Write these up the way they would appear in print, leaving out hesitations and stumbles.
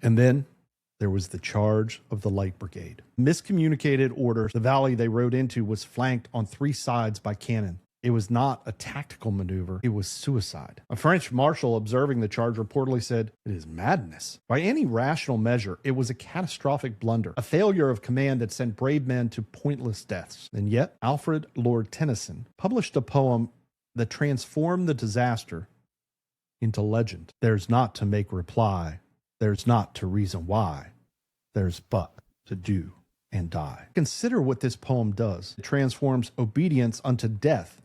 And then there was the charge of the Light Brigade. Miscommunicated orders. The valley they rode into was flanked on 3 sides by cannon. It was not a tactical maneuver. It was suicide. A French marshal observing the charge reportedly said, "It is madness. By any rational measure, it was a catastrophic blunder, a failure of command that sent brave men to pointless deaths." And yet, Alfred Lord Tennyson published a poem that transformed the disaster into legend. There's not to make reply. There's not to reason why. There's but to do and die. Consider what this poem does. It transforms obedience unto death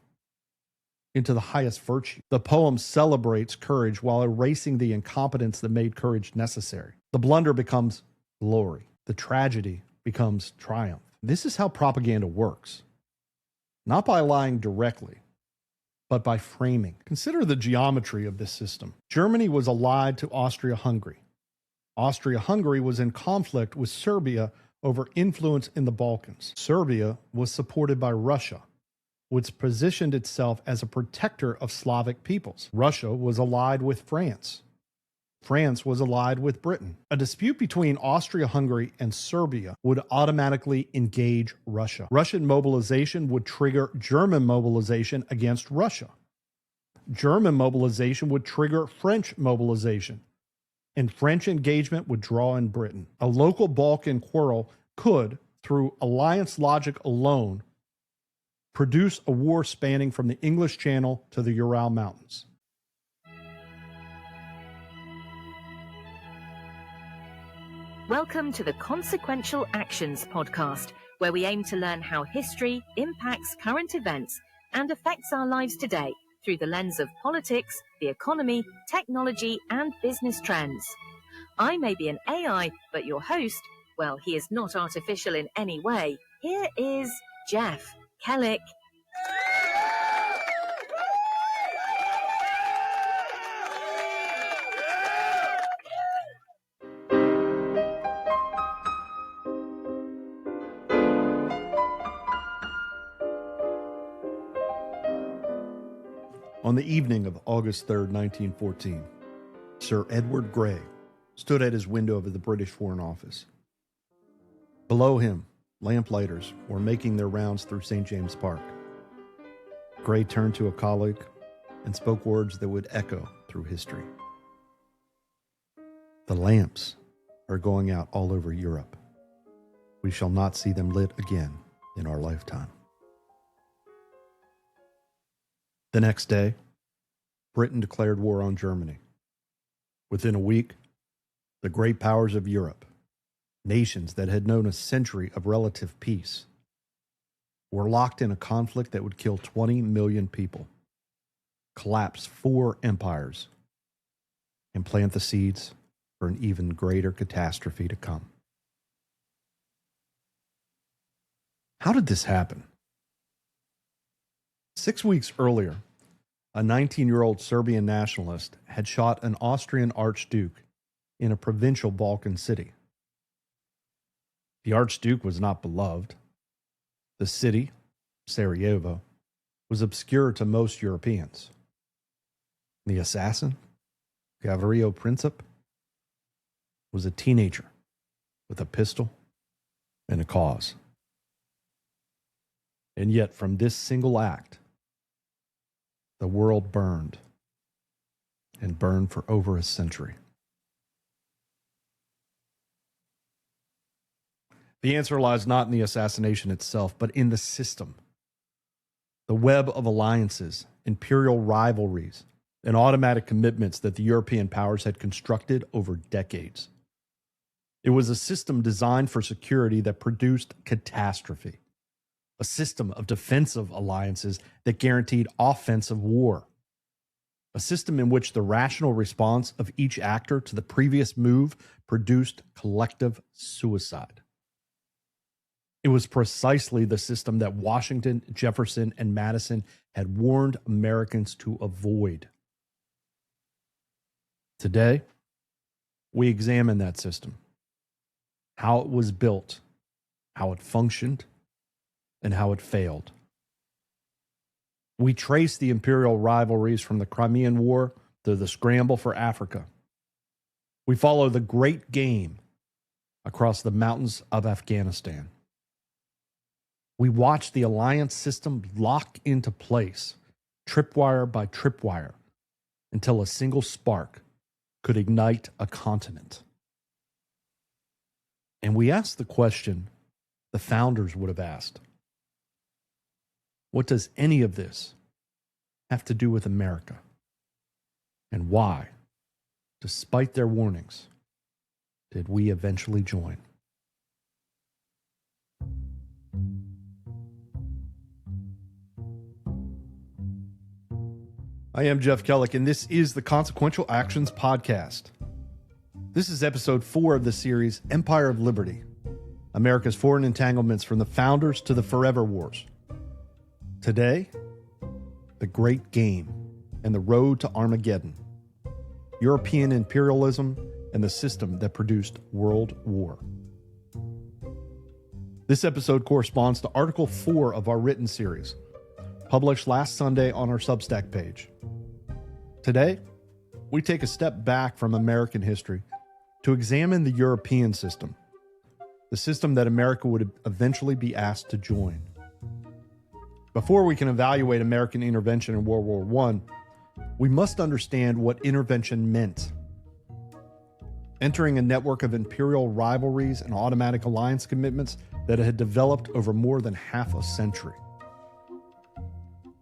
into the highest virtue. The poem celebrates courage while erasing the incompetence that made courage necessary. The blunder becomes glory. The tragedy becomes triumph. This is how propaganda works. Not by lying directly, but by framing. Consider the geometry of this system. Germany was allied to Austria-Hungary. Austria-Hungary was in conflict with Serbia over influence in the Balkans. Serbia was supported by Russia, which positioned itself as a protector of Slavic peoples. Russia was allied with France. France was allied with Britain. A dispute between Austria-Hungary and Serbia would automatically engage Russia. Russian mobilization would trigger German mobilization against Russia. German mobilization would trigger French mobilization, and French engagement would draw in Britain. A local Balkan quarrel could, through alliance logic alone, produce a war spanning from the English Channel to the Ural Mountains. Welcome to the Consequential Actions podcast, where we aim to learn how history impacts current events and affects our lives today through the lens of politics, the economy, technology, and business trends. I may be an AI, but your host, well, he is not artificial in any way. Here is Jeff Kellick. On the evening of August 3rd, 1914, Sir Edward Grey stood at his window of the British Foreign Office. Below him, lamplighters were making their rounds through St. James Park. Grey turned to a colleague and spoke words that would echo through history. "The lamps are going out all over Europe. We shall not see them lit again in our lifetime." The next day, Britain declared war on Germany. Within a week, the great powers of Europe, nations that had known a century of relative peace, were locked in a conflict that would kill 20 million people, collapse 4 empires, and plant the seeds for an even greater catastrophe to come. How did this happen? 6 weeks earlier, a 19-year-old Serbian nationalist had shot an Austrian archduke in a provincial Balkan city. The archduke was not beloved. The city, Sarajevo, was obscure to most Europeans. The assassin, Gavrilo Princip, was a teenager with a pistol and a cause. And yet, from this single act, the world burned, and burned for over a century. The answer lies not in the assassination itself, but in the system. The web of alliances, imperial rivalries, and automatic commitments that the European powers had constructed over decades. It was a system designed for security that produced catastrophe. A system of defensive alliances that guaranteed offensive war. A system in which the rational response of each actor to the previous move produced collective suicide. It was precisely the system that Washington, Jefferson, and Madison had warned Americans to avoid. Today, we examine that system, how it was built, how it functioned, and how it failed. We trace the imperial rivalries from the Crimean War to the Scramble for Africa, We follow the great game across the mountains of Afghanistan. We watch the alliance system lock into place, tripwire by tripwire, until a single spark could ignite a continent. And we ask the question the founders would have asked. What does any of this have to do with America? And why, despite their warnings, did we eventually join? I am Jeff Kellick, and this is the Consequential Actions Podcast. This is episode 4 of the series Empire of Liberty, America's Foreign Entanglements from the Founders to the Forever Wars. Today, the Great Game and the Road to Armageddon, European Imperialism and the system that produced World War. This episode corresponds to Article 4 of our written series, published last Sunday on our Substack page. Today, we take a step back from American history to examine the European system, the system that America would eventually be asked to join. Before we can evaluate American intervention in World War I, we must understand what intervention meant. Entering a network of imperial rivalries and automatic alliance commitments that had developed over more than half a century.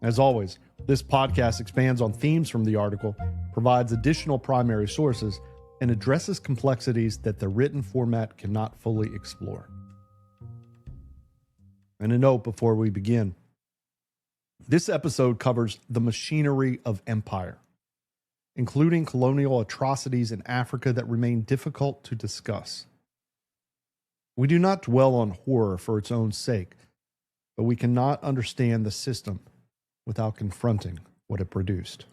As always, this podcast expands on themes from the article, provides additional primary sources, and addresses complexities that the written format cannot fully explore. And a note before we begin. This episode covers the machinery of empire, including colonial atrocities in Africa that remain difficult to discuss. We do not dwell on horror for its own sake, but we cannot understand the system without confronting what it produced.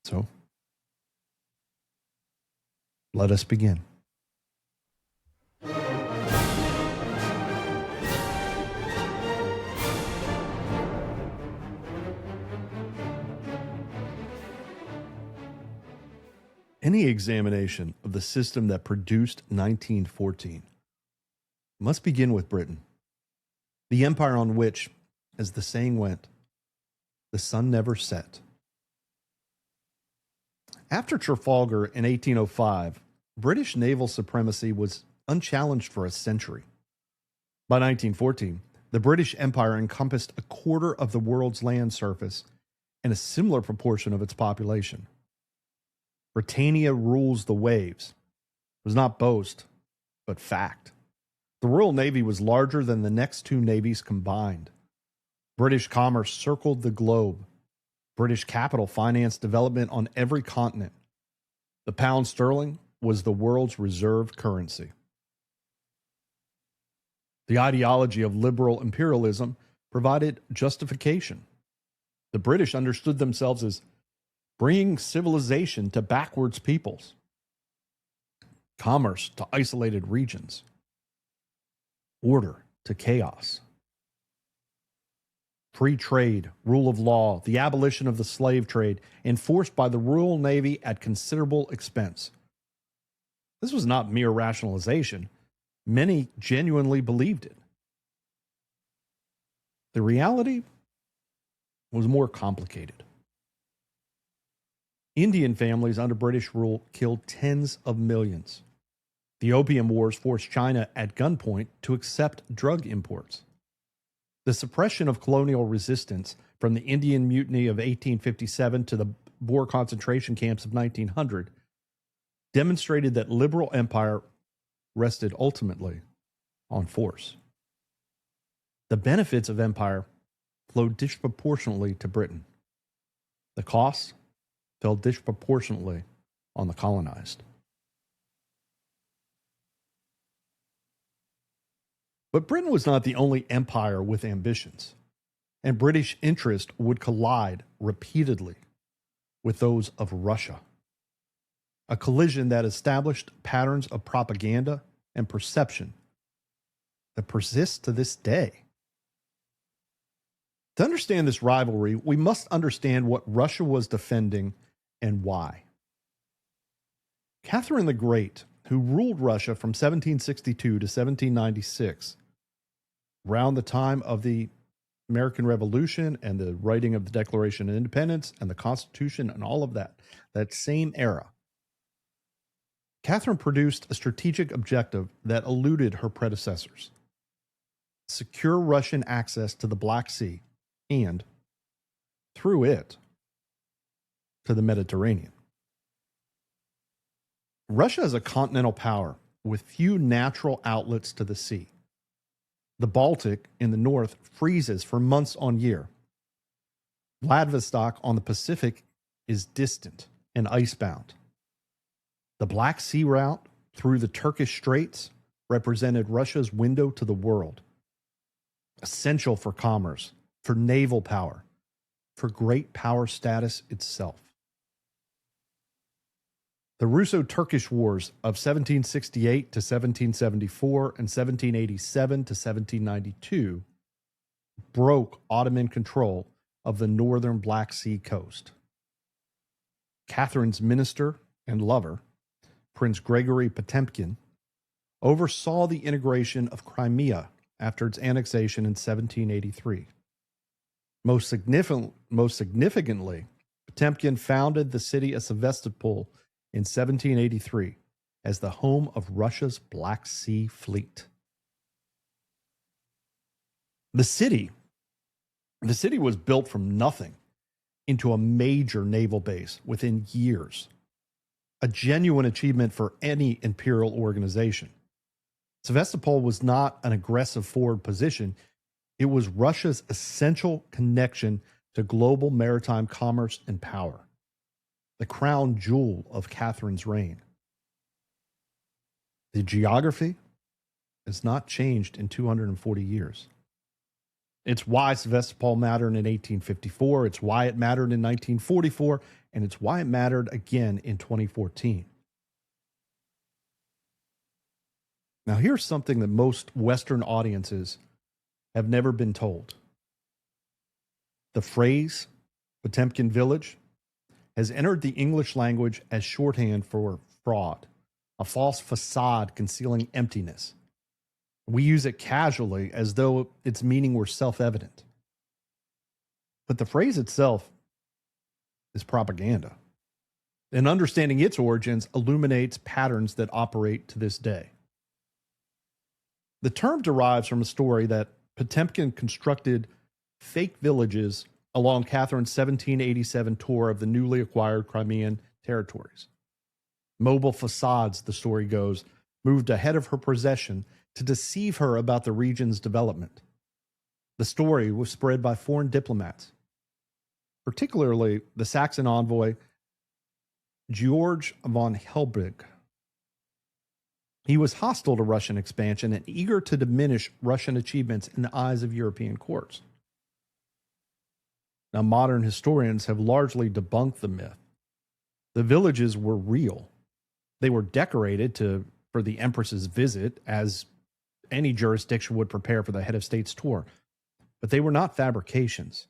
So, let us begin. Any examination of the system that produced 1914 must begin with Britain, the empire on which, as the saying went, the sun never set. After Trafalgar in 1805, British naval supremacy was unchallenged for a century. By 1914, the British Empire encompassed a quarter of the world's land surface and a similar proportion of its population. Britannia rules the waves. It was not boast, but fact. The Royal Navy was larger than the next two navies combined. British commerce circled the globe. British capital financed development on every continent. The pound sterling was the world's reserve currency. The ideology of liberal imperialism provided justification. The British understood themselves as bringing civilization to backwards peoples, commerce to isolated regions, order to chaos. Free trade, rule of law, the abolition of the slave trade, enforced by the Royal Navy at considerable expense. This was not mere rationalization. Many genuinely believed it. The reality was more complicated. Indian families under British rule killed tens of millions. The Opium Wars forced China at gunpoint to accept drug imports. The suppression of colonial resistance, from the Indian Mutiny of 1857 to the Boer concentration camps of 1900, demonstrated that liberal empire rested ultimately on force. The benefits of empire flowed disproportionately to Britain. The costs fell disproportionately on the colonized. But Britain was not the only empire with ambitions, and British interest would collide repeatedly with those of Russia, a collision that established patterns of propaganda and perception that persist to this day. To understand this rivalry, we must understand what Russia was defending and why. Catherine the Great, who ruled Russia from 1762 to 1796, around the time of the American Revolution and the writing of the Declaration of Independence and the Constitution and all of that same era, Catherine produced a strategic objective that eluded her predecessors: secure Russian access to the Black Sea and, through it, to the Mediterranean. Russia is a continental power with few natural outlets to the sea. The Baltic in the north freezes for months on year. Vladivostok on the Pacific is distant and icebound. The Black Sea route through the Turkish Straits represented Russia's window to the world, essential for commerce, for naval power, for great power status itself. The Russo-Turkish Wars of 1768 to 1774 and 1787 to 1792 broke Ottoman control of the northern Black Sea coast. Catherine's minister and lover, Prince Gregory Potemkin, oversaw the integration of Crimea after its annexation in 1783. Most significantly, Potemkin founded the city of Sevastopol in 1783 as the home of Russia's Black Sea Fleet. The city was built from nothing into a major naval base within years, a genuine achievement for any imperial organization. Sevastopol was not an aggressive forward position. It was Russia's essential connection to global maritime commerce and power, the crown jewel of Catherine's reign. The geography has not changed in 240 years. It's why Sevastopol mattered in 1854, it's why it mattered in 1944, and it's why it mattered again in 2014. Now, here's something that most Western audiences have never been told. The phrase Potemkin village has entered the English language as shorthand for fraud, a false facade concealing emptiness. We use it casually as though its meaning were self-evident. But the phrase itself is propaganda. And understanding its origins illuminates patterns that operate to this day. The term derives from a story that Potemkin constructed fake villages along Catherine's 1787 tour of the newly acquired Crimean territories. Mobile facades, the story goes, moved ahead of her possession to deceive her about the region's development. The story was spread by foreign diplomats, particularly the Saxon envoy George von Helbig. He was hostile to Russian expansion and eager to diminish Russian achievements in the eyes of European courts. Now, modern historians have largely debunked the myth. The villages were real. They were decorated for the Empress's visit, as any jurisdiction would prepare for the head of state's tour. But they were not fabrications.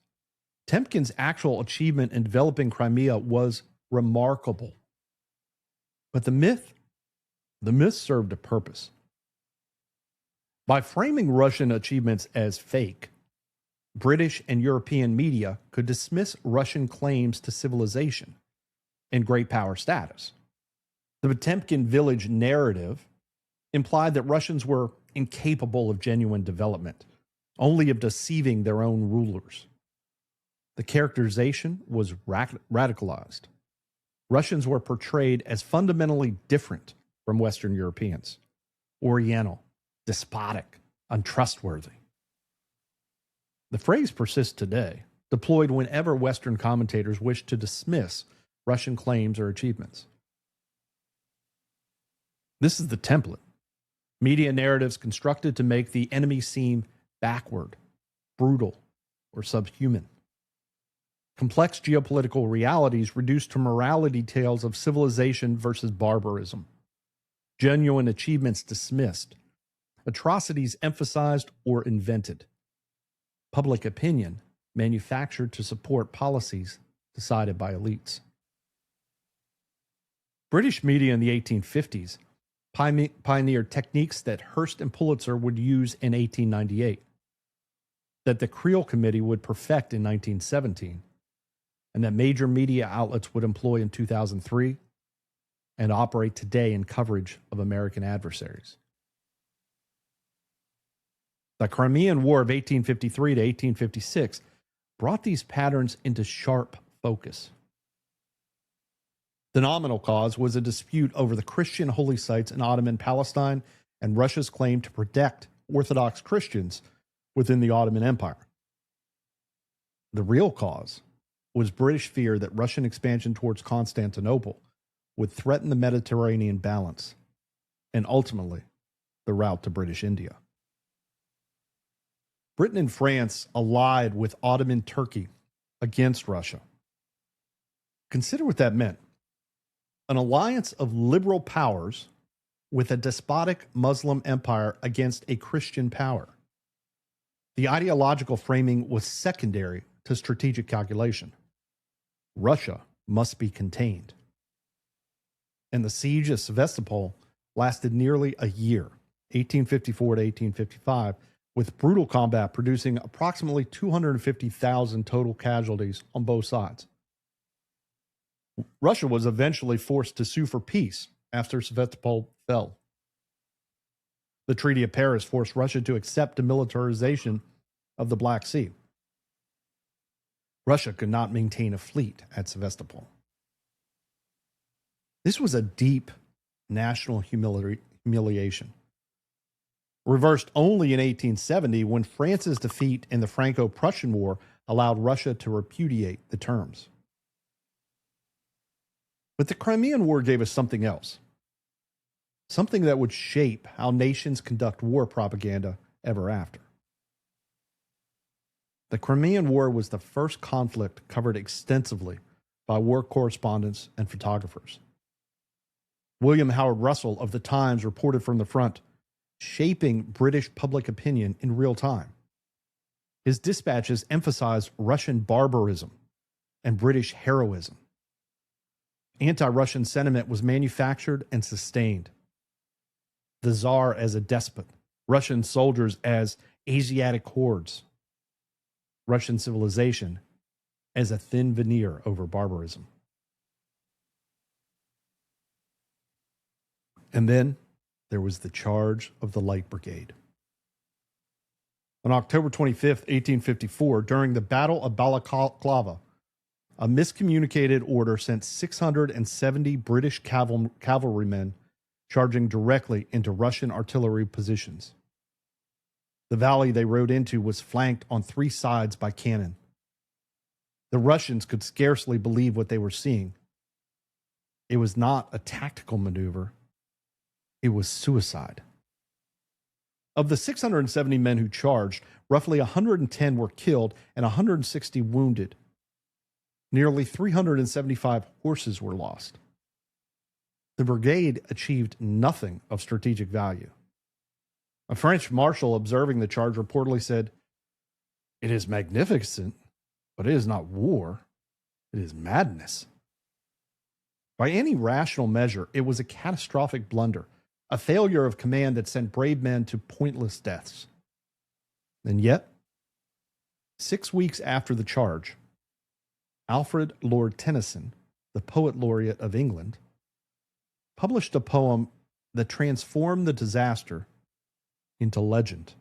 Potemkin's actual achievement in developing Crimea was remarkable. But the myth served a purpose. By framing Russian achievements as fake, British and European media could dismiss Russian claims to civilization and great power status. The Potemkin village narrative implied that Russians were incapable of genuine development, only of deceiving their own rulers. The characterization was radicalized. Russians were portrayed as fundamentally different from Western Europeans, Oriental, despotic, untrustworthy. The phrase persists today, deployed whenever Western commentators wish to dismiss Russian claims or achievements. This is the template. Media narratives constructed to make the enemy seem backward, brutal, or subhuman. Complex geopolitical realities reduced to morality tales of civilization versus barbarism. Genuine achievements dismissed. Atrocities emphasized or invented. Public opinion manufactured to support policies decided by elites. British media in the 1850s pioneered techniques that Hearst and Pulitzer would use in 1898, that the Creel Committee would perfect in 1917, and that major media outlets would employ in 2003 and operate today in coverage of American adversaries. The Crimean War of 1853 to 1856 brought these patterns into sharp focus. The nominal cause was a dispute over the Christian holy sites in Ottoman Palestine and Russia's claim to protect Orthodox Christians within the Ottoman Empire. The real cause was British fear that Russian expansion towards Constantinople would threaten the Mediterranean balance and ultimately the route to British India. Britain and France allied with Ottoman Turkey against Russia. Consider what that meant. An alliance of liberal powers with a despotic Muslim empire against a Christian power. The ideological framing was secondary to strategic calculation. Russia must be contained. And the siege of Sevastopol lasted nearly a year, 1854 to 1855, with brutal combat producing approximately 250,000 total casualties on both sides. Russia was eventually forced to sue for peace after Sevastopol fell. The Treaty of Paris forced Russia to accept demilitarization of the Black Sea. Russia could not maintain a fleet at Sevastopol. This was a deep national humiliation, reversed only in 1870 when France's defeat in the Franco-Prussian War allowed Russia to repudiate the terms. But the Crimean War gave us something else, something that would shape how nations conduct war propaganda ever after. The Crimean War was the first conflict covered extensively by war correspondents and photographers. William Howard Russell of the Times reported from the front, shaping British public opinion in real time. His dispatches emphasized Russian barbarism and British heroism. Anti-Russian sentiment was manufactured and sustained. The Tsar as a despot, Russian soldiers as Asiatic hordes, Russian civilization as a thin veneer over barbarism. And then there was the charge of the Light Brigade. On October 25th, 1854, during the Battle of Balaclava, a miscommunicated order sent 670 British cavalrymen charging directly into Russian artillery positions. The valley they rode into was flanked on three sides by cannon. The Russians could scarcely believe what they were seeing. It was not a tactical maneuver. It was suicide. Of the 670 men who charged, roughly 110 were killed and 160 wounded. Nearly 375 horses were lost. The brigade achieved nothing of strategic value. A French marshal observing the charge reportedly said, "It is magnificent, but it is not war. It is madness." By any rational measure, it was a catastrophic blunder, a failure of command that sent brave men to pointless deaths. And yet, 6 weeks after the charge, Alfred Lord Tennyson, the poet laureate of England, published a poem that transformed the disaster into legend.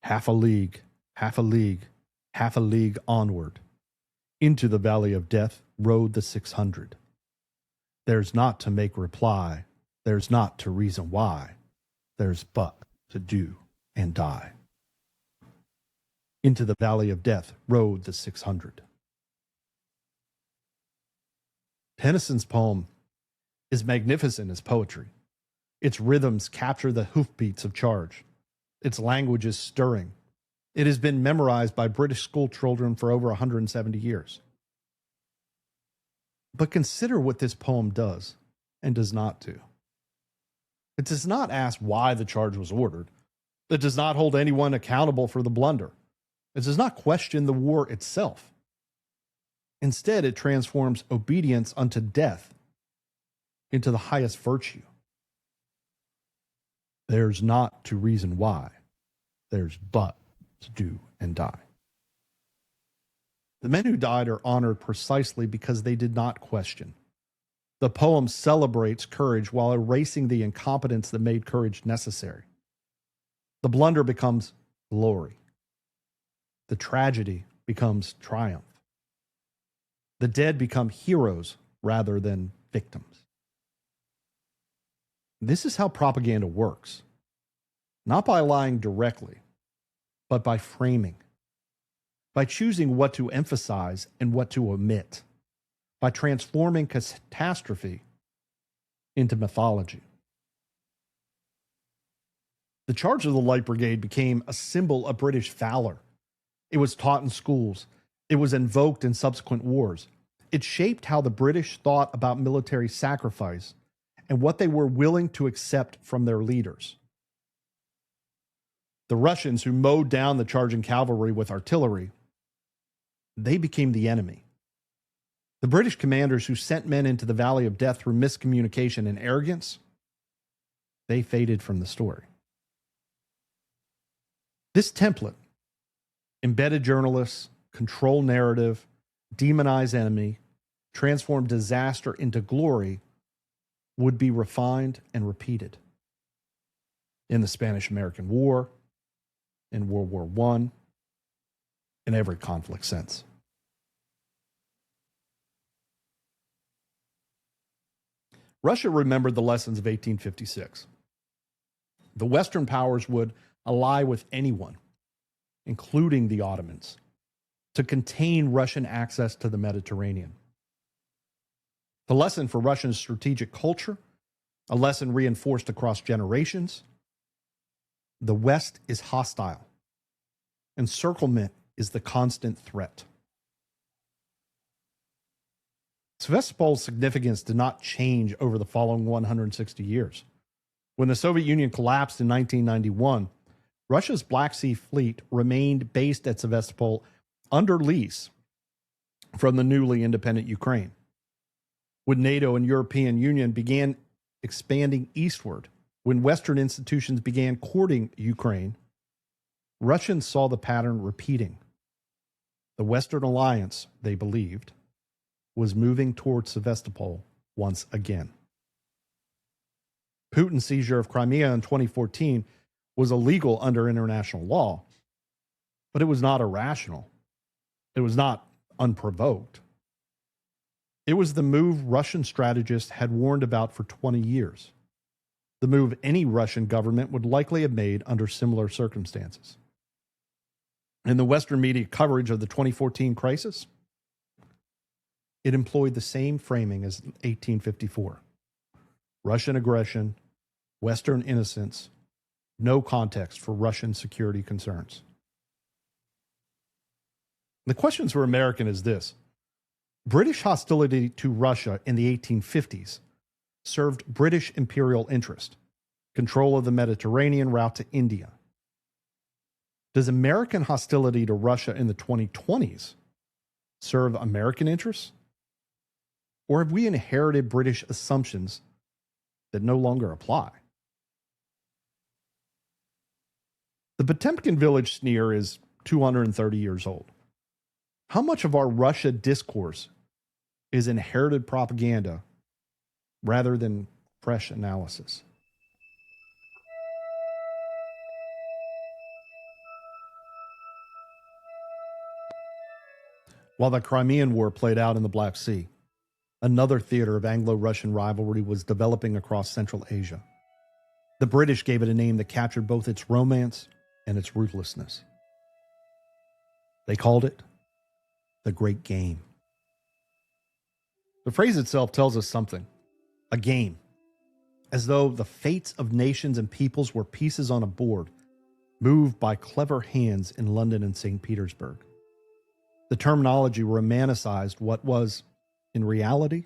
Half a league, half a league, half a league onward, into the valley of death rode the 600. There's not to make reply, there's not to reason why, there's but to do and die. Into the valley of death rode the 600. Tennyson's poem is magnificent as poetry. Its rhythms capture the hoofbeats of charge. Its language is stirring. It has been memorized by British school children for over 170 years. But consider what this poem does and does not do. It does not ask why the charge was ordered. It does not hold anyone accountable for the blunder. It does not question the war itself. Instead, it transforms obedience unto death into the highest virtue. There's not to reason why. There's but to do and die. The men who died are honored precisely because they did not question. The poem celebrates courage while erasing the incompetence that made courage necessary. The blunder becomes glory. The tragedy becomes triumph. The dead become heroes rather than victims. This is how propaganda works. Not by lying directly, but by framing. By choosing what to emphasize and what to omit. By transforming catastrophe into mythology. The charge of the Light Brigade became a symbol of British valor. It was taught in schools. It was invoked in subsequent wars. It shaped how the British thought about military sacrifice and what they were willing to accept from their leaders. The Russians, who mowed down the charging cavalry with artillery, they became the enemy. The British commanders who sent men into the valley of death through miscommunication and arrogance, they faded from the story. This template, embedded journalists, control narrative, demonize enemy, transform disaster into glory, would be refined and repeated in the Spanish-American War, in World War I, in every conflict since. Russia remembered the lessons of 1856. The Western powers would ally with anyone, including the Ottomans, to contain Russian access to the Mediterranean. The lesson for Russian strategic culture, a lesson reinforced across generations: the West is hostile. Encirclement is the constant threat. Sevastopol's significance did not change over the following 160 years. When the Soviet Union collapsed in 1991, Russia's Black Sea Fleet remained based at Sevastopol under lease from the newly independent Ukraine. When NATO and European Union began expanding eastward, when Western institutions began courting Ukraine, Russians saw the pattern repeating. The Western alliance, they believed, was moving towards Sevastopol once again. Putin's seizure of Crimea in 2014 was illegal under international law, but it was not irrational. It was not unprovoked. It was the move Russian strategists had warned about for 20 years. The move any Russian government would likely have made under similar circumstances. In the Western media coverage of the 2014 crisis, it employed the same framing as 1854. Russian aggression, Western innocence, no context for Russian security concerns. The question for American is this: British hostility to Russia in the 1850s served British imperial interest, control of the Mediterranean route to India. Does American hostility to Russia in the 2020s serve American interests? Or have we inherited British assumptions that no longer apply? The Potemkin village sneer is 230 years old. How much of our Russia discourse is inherited propaganda rather than fresh analysis? While the Crimean War played out in the Black Sea, another theater of Anglo-Russian rivalry was developing across Central Asia. The British gave it a name that captured both its romance and its ruthlessness. They called it the Great Game. The phrase itself tells us something. A game. As though the fates of nations and peoples were pieces on a board, moved by clever hands in London and St. Petersburg. The terminology romanticized what was, in reality,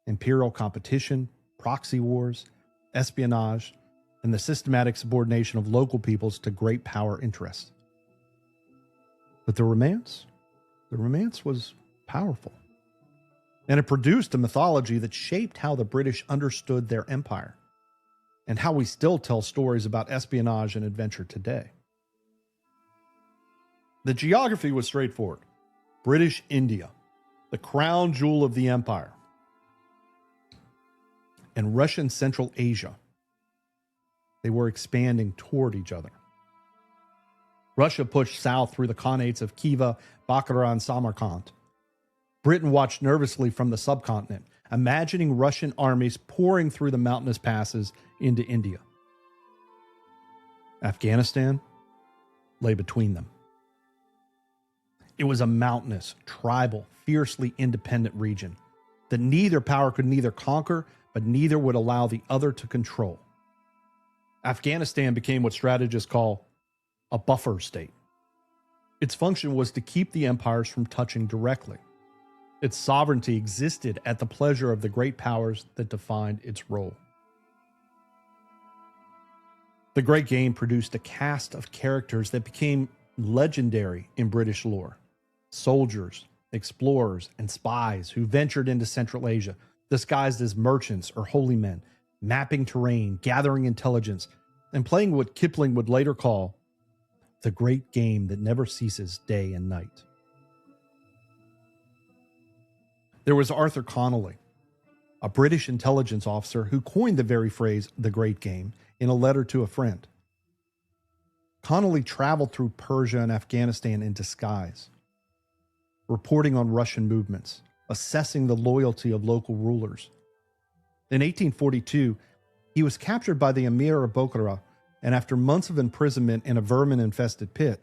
imperial competition, proxy wars, espionage, and the systematic subordination of local peoples to great power interests. But the romance was powerful. And it produced a mythology that shaped how the British understood their empire and how we still tell stories about espionage and adventure today. The geography was straightforward. British India, the crown jewel of the empire, and Russian Central Asia. They were expanding toward each other. Russia pushed south through the khanates of Khiva, Bukhara, and Samarkand. Britain watched nervously from the subcontinent, imagining Russian armies pouring through the mountainous passes into India. Afghanistan lay between them. It was a mountainous, tribal, fiercely independent region that neither power could neither conquer, but neither would allow the other to control. Afghanistan became what strategists call a buffer state. Its function was to keep the empires from touching directly. Its sovereignty existed at the pleasure of the great powers that defined its role. The Great Game produced a cast of characters that became legendary in British lore. Soldiers, explorers, and spies who ventured into Central Asia, disguised as merchants or holy men, mapping terrain, gathering intelligence, and playing what Kipling would later call the great game that never ceases day and night. There was Arthur Connolly, a British intelligence officer who coined the very phrase, the great game, in a letter to a friend. Connolly traveled through Persia and Afghanistan in disguise, reporting on Russian movements, assessing the loyalty of local rulers. In 1842, he was captured by the Emir of Bukhara, and after months of imprisonment in a vermin-infested pit,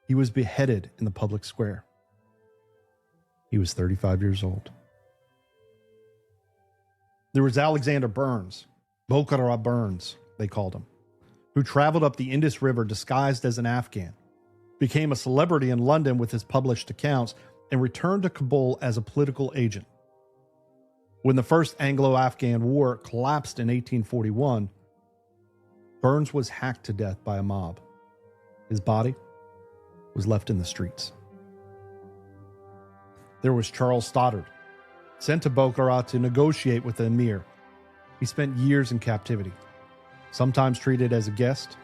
he was beheaded in the public square. He was 35 years old. There was Alexander Burns, Bukhara Burns, they called him, who traveled up the Indus River disguised as an Afghan, became a celebrity in London with his published accounts, and returned to Kabul as a political agent. When the First Anglo-Afghan War collapsed in 1841, Burns was hacked to death by a mob. His body was left in the streets. There was Charles Stoddard, sent to Bukhara to negotiate with the emir. He spent years in captivity, sometimes treated as a guest,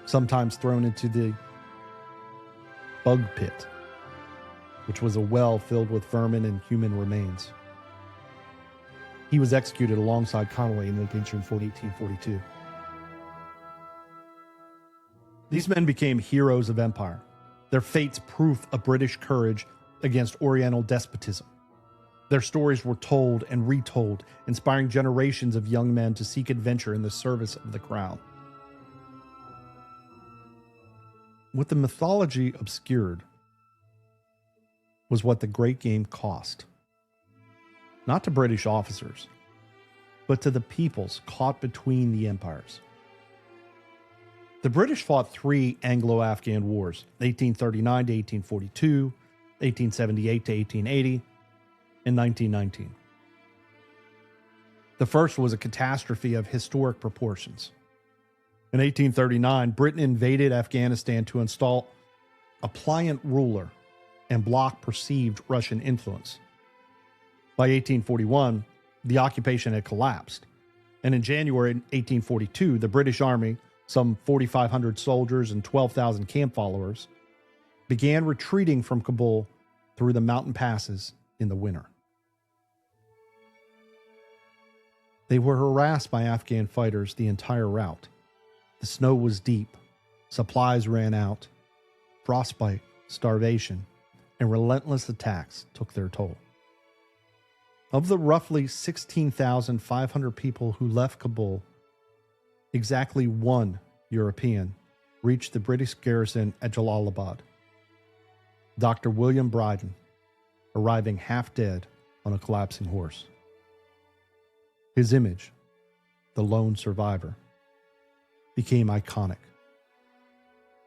sometimes thrown into the bug pit, which was a well filled with vermin and human remains. He was executed alongside Connolly in 1842. These men became heroes of empire, their fates proof of British courage against Oriental despotism. Their stories were told and retold, inspiring generations of young men to seek adventure in the service of the crown. What the mythology obscured was what the Great Game cost. Not to British officers, but to the peoples caught between the empires. The British fought 3 Anglo-Afghan wars, 1839 to 1842, 1878 to 1880, and 1919. The first was a catastrophe of historic proportions. In 1839, Britain invaded Afghanistan to install a pliant ruler and block perceived Russian influence. By 1841, the occupation had collapsed, and in January 1842, the British Army, some 4,500 soldiers and 12,000 camp followers, began retreating from Kabul through the mountain passes in the winter. They were harassed by Afghan fighters the entire route. The snow was deep, supplies ran out, frostbite, starvation, and relentless attacks took their toll. Of the roughly 16,500 people who left Kabul, exactly 1 European reached the British garrison at Jalalabad. Dr. William Bryden, arriving half dead on a collapsing horse. His image, the lone survivor, became iconic.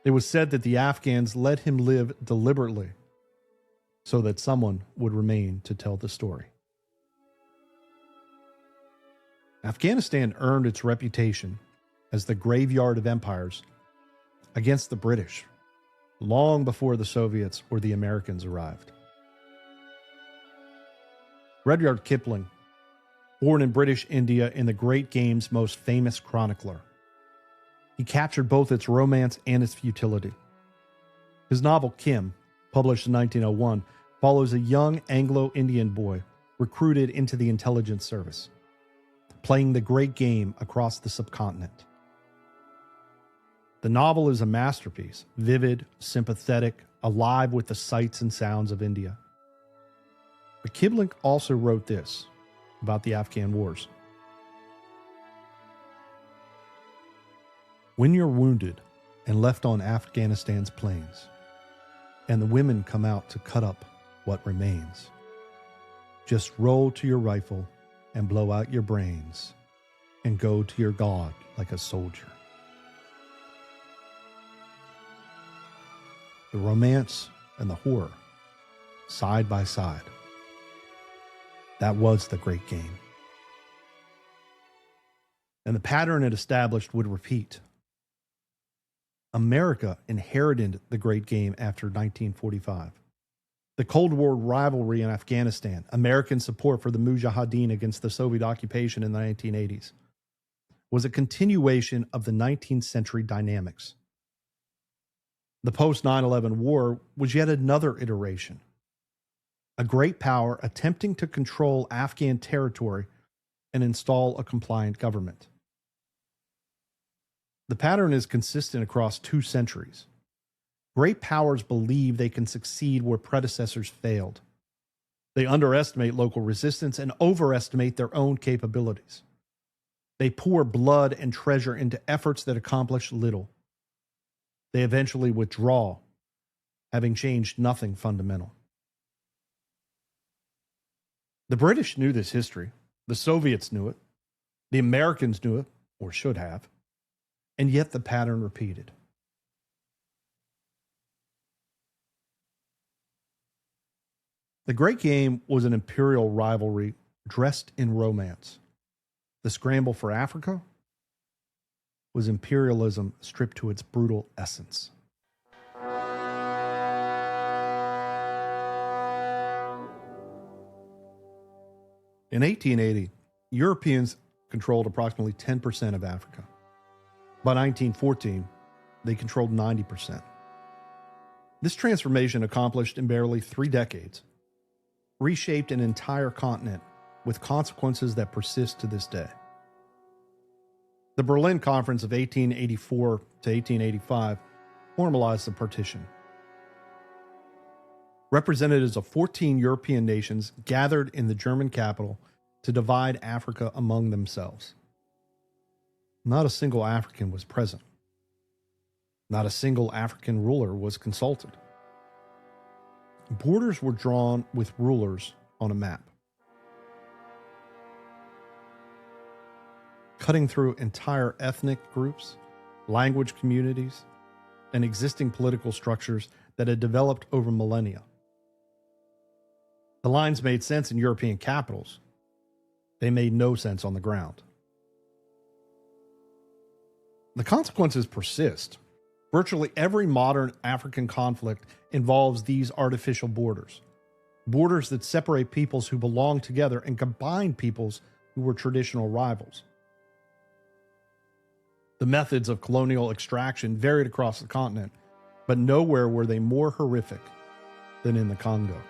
It was said that the Afghans let him live deliberately so that someone would remain to tell the story. Afghanistan earned its reputation as the graveyard of empires against the British long before the Soviets or the Americans arrived. Rudyard Kipling, born in British India and the Great Game's most famous chronicler. He captured both its romance and its futility. His novel Kim, published in 1901, follows a young Anglo-Indian boy recruited into the intelligence service, playing the great game across the subcontinent. The novel is a masterpiece, vivid, sympathetic, alive with the sights and sounds of India. But Kipling also wrote this about the Afghan wars. When you're wounded and left on Afghanistan's plains, and the women come out to cut up what remains, just roll to your rifle and blow out your brains and go to your God like a soldier. The romance and the horror, side by side. That was the great game. And the pattern it established would repeat. America inherited the great game after 1945. The Cold War rivalry in Afghanistan, American support for the Mujahideen against the Soviet occupation in the 1980s, was a continuation of the 19th century dynamics. The post-9/11 war was yet another iteration. A great power attempting to control Afghan territory and install a compliant government. The pattern is consistent across 2 centuries. Great powers believe they can succeed where predecessors failed. They underestimate local resistance and overestimate their own capabilities. They pour blood and treasure into efforts that accomplish little. They eventually withdraw, having changed nothing fundamental. The British knew this history. The Soviets knew it. The Americans knew it, or should have. And yet the pattern repeated. The Great Game was an imperial rivalry dressed in romance. The scramble for Africa was imperialism stripped to its brutal essence. In 1880, Europeans controlled approximately 10% of Africa. By 1914, they controlled 90%. This transformation, accomplished in barely 3 decades, reshaped an entire continent with consequences that persist to this day. The Berlin Conference of 1884 to 1885 formalized the partition. Representatives of 14 European nations gathered in the German capital to divide Africa among themselves. Not a single African was present. Not a single African ruler was consulted. Borders were drawn with rulers on a map, cutting through entire ethnic groups, language communities, and existing political structures that had developed over millennia. The lines made sense in European capitals. They made no sense on the ground. The consequences persist. Virtually every modern African conflict involves these artificial borders. Borders that separate peoples who belong together and combine peoples who were traditional rivals. The methods of colonial extraction varied across the continent, but nowhere were they more horrific than in the Congo.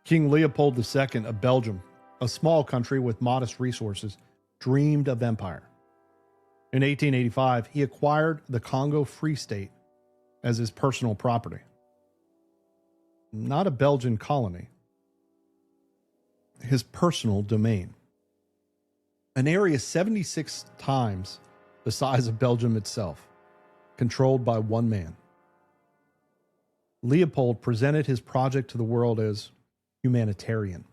King Leopold II of Belgium, a small country with modest resources, dreamed of empire. In 1885, he acquired the Congo Free State as his personal property. Not a Belgian colony. His personal domain. An area 76 times the size of Belgium itself, controlled by one man. Leopold presented his project to the world as humanitarian.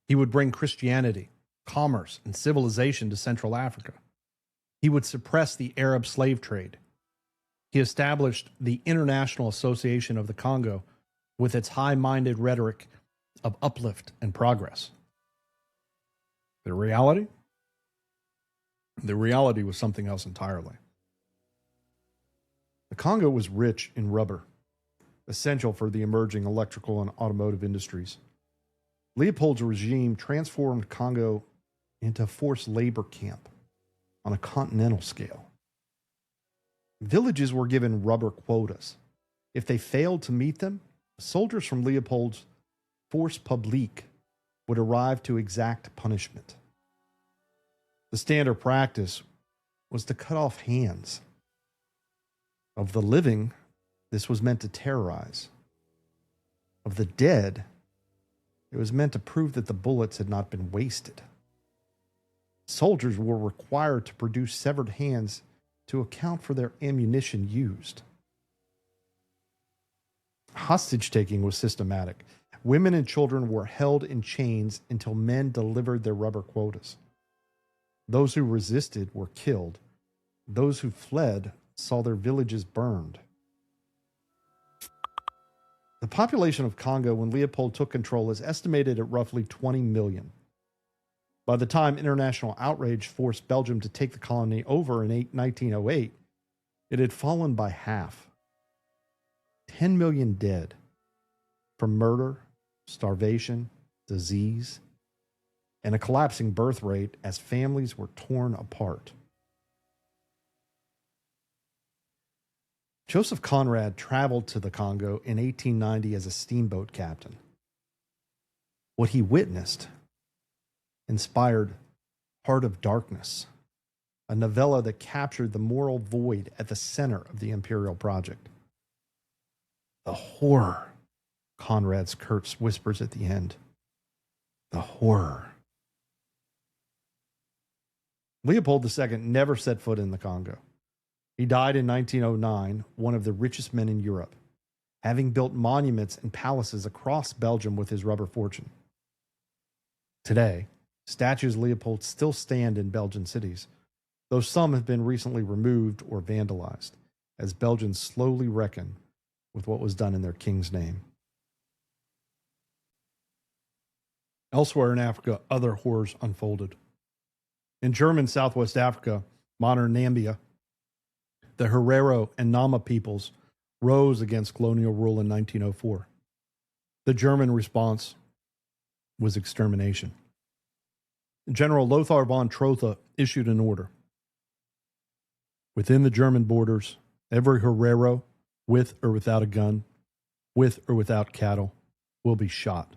He would bring Christianity, commerce, and civilization to Central Africa. He would suppress the Arab slave trade. He established the International Association of the Congo with its high-minded rhetoric of uplift and progress. The reality? The reality was something else entirely. The Congo was rich in rubber, essential for the emerging electrical and automotive industries. Leopold's regime transformed Congo into a forced labor camp on a continental scale. Villages were given rubber quotas. If they failed to meet them, soldiers from Leopold's force publique would arrive to exact punishment. The standard practice was to cut off hands. Of the living, this was meant to terrorize. Of the dead, it was meant to prove that the bullets had not been wasted. Soldiers were required to produce severed hands to account for their ammunition used. Hostage-taking was systematic. Women and children were held in chains until men delivered their rubber quotas. Those who resisted were killed. Those who fled saw their villages burned. The population of Congo when Leopold took control is estimated at roughly 20 million. By the time international outrage forced Belgium to take the colony over in 1908, it had fallen by half. 10 million dead from murder, starvation, disease, and a collapsing birth rate as families were torn apart. Joseph Conrad traveled to the Congo in 1890 as a steamboat captain. What he witnessed inspired Heart of Darkness, a novella that captured the moral void at the center of the Imperial project. The horror, Conrad's Kurtz whispers at the end. The horror. Leopold II never set foot in the Congo. He died in 1909, one of the richest men in Europe, having built monuments and palaces across Belgium with his rubber fortune. Today, statues of Leopold still stand in Belgian cities, though some have been recently removed or vandalized, as Belgians slowly reckon with what was done in their king's name. Elsewhere in Africa, other horrors unfolded. In German Southwest Africa, modern Namibia, the Herero and Nama peoples rose against colonial rule in 1904. The German response was extermination. General Lothar von Trotha issued an order. Within the German borders, every Herero, with or without a gun, with or without cattle, will be shot.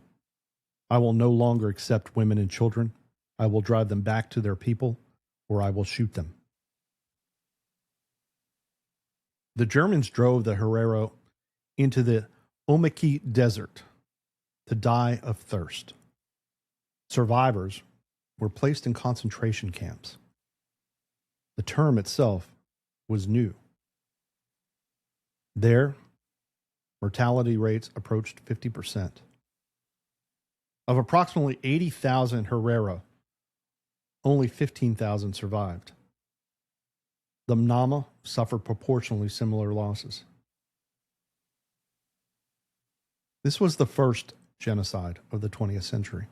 I will no longer accept women and children. I will drive them back to their people, or I will shoot them. The Germans drove the Herero into the Omeki Desert to die of thirst. Survivors were placed in concentration camps. The term itself was new. There, mortality rates approached 50%. Of approximately 80,000 Herero, only 15,000 survived. The Nama suffered proportionally similar losses. This was the first genocide of the 20th century.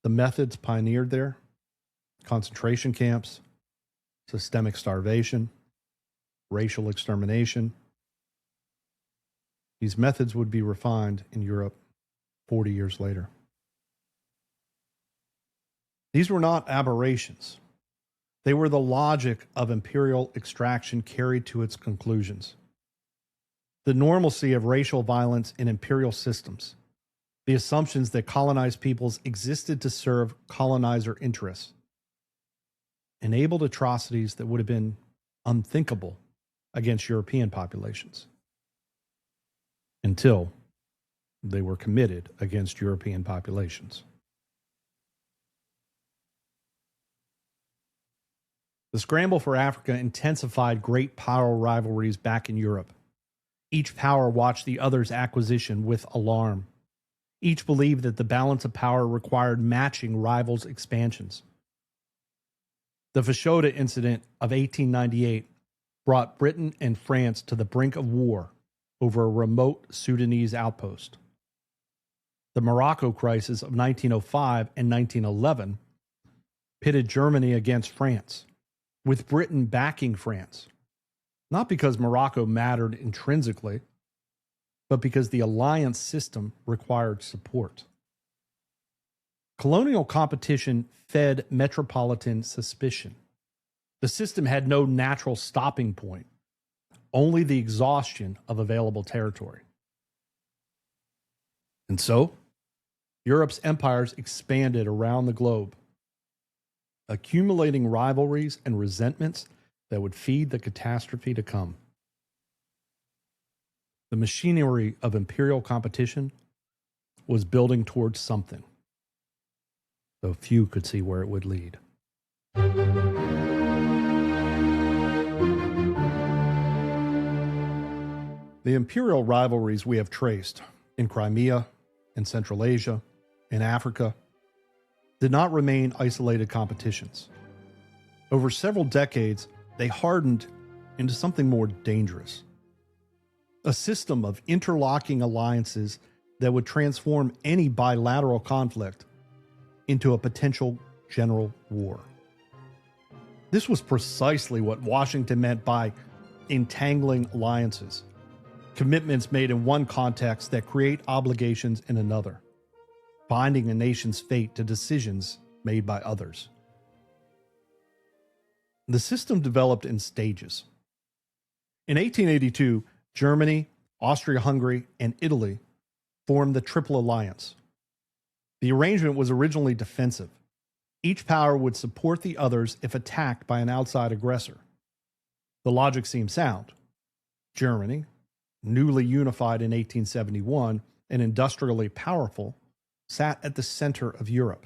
The methods pioneered there, concentration camps, systemic starvation, racial extermination. These methods would be refined in Europe 40 years later. These were not aberrations. They were the logic of imperial extraction carried to its conclusions. The normalcy of racial violence in imperial systems. The assumptions that colonized peoples existed to serve colonizer interests. Enabled atrocities that would have been unthinkable against European populations. Until they were committed against European populations. The scramble for Africa intensified great power rivalries back in Europe. Each power watched the other's acquisition with alarm. Each believed that the balance of power required matching rivals' expansions. The Fashoda incident of 1898 brought Britain and France to the brink of war over a remote Sudanese outpost. The Morocco crisis of 1905 and 1911 pitted Germany against France, with Britain backing France, not because Morocco mattered intrinsically, but because the alliance system required support. Colonial competition fed metropolitan suspicion. The system had no natural stopping point, only the exhaustion of available territory. And so, Europe's empires expanded around the globe, accumulating rivalries and resentments that would feed the catastrophe to come. The machinery of imperial competition was building towards something, though few could see where it would lead. The imperial rivalries we have traced in Crimea, in Central Asia, in Africa, did not remain isolated competitions. Over several decades, they hardened into something more dangerous. A system of interlocking alliances that would transform any bilateral conflict into a potential general war. This was precisely what Washington meant by entangling alliances, commitments made in one context that create obligations in another, binding a nation's fate to decisions made by others. The system developed in stages. In 1882, Germany, Austria-Hungary, and Italy formed the Triple Alliance. The arrangement was originally defensive. Each power would support the others if attacked by an outside aggressor. The logic seemed sound. Germany, newly unified in 1871 and industrially powerful, sat at the center of Europe,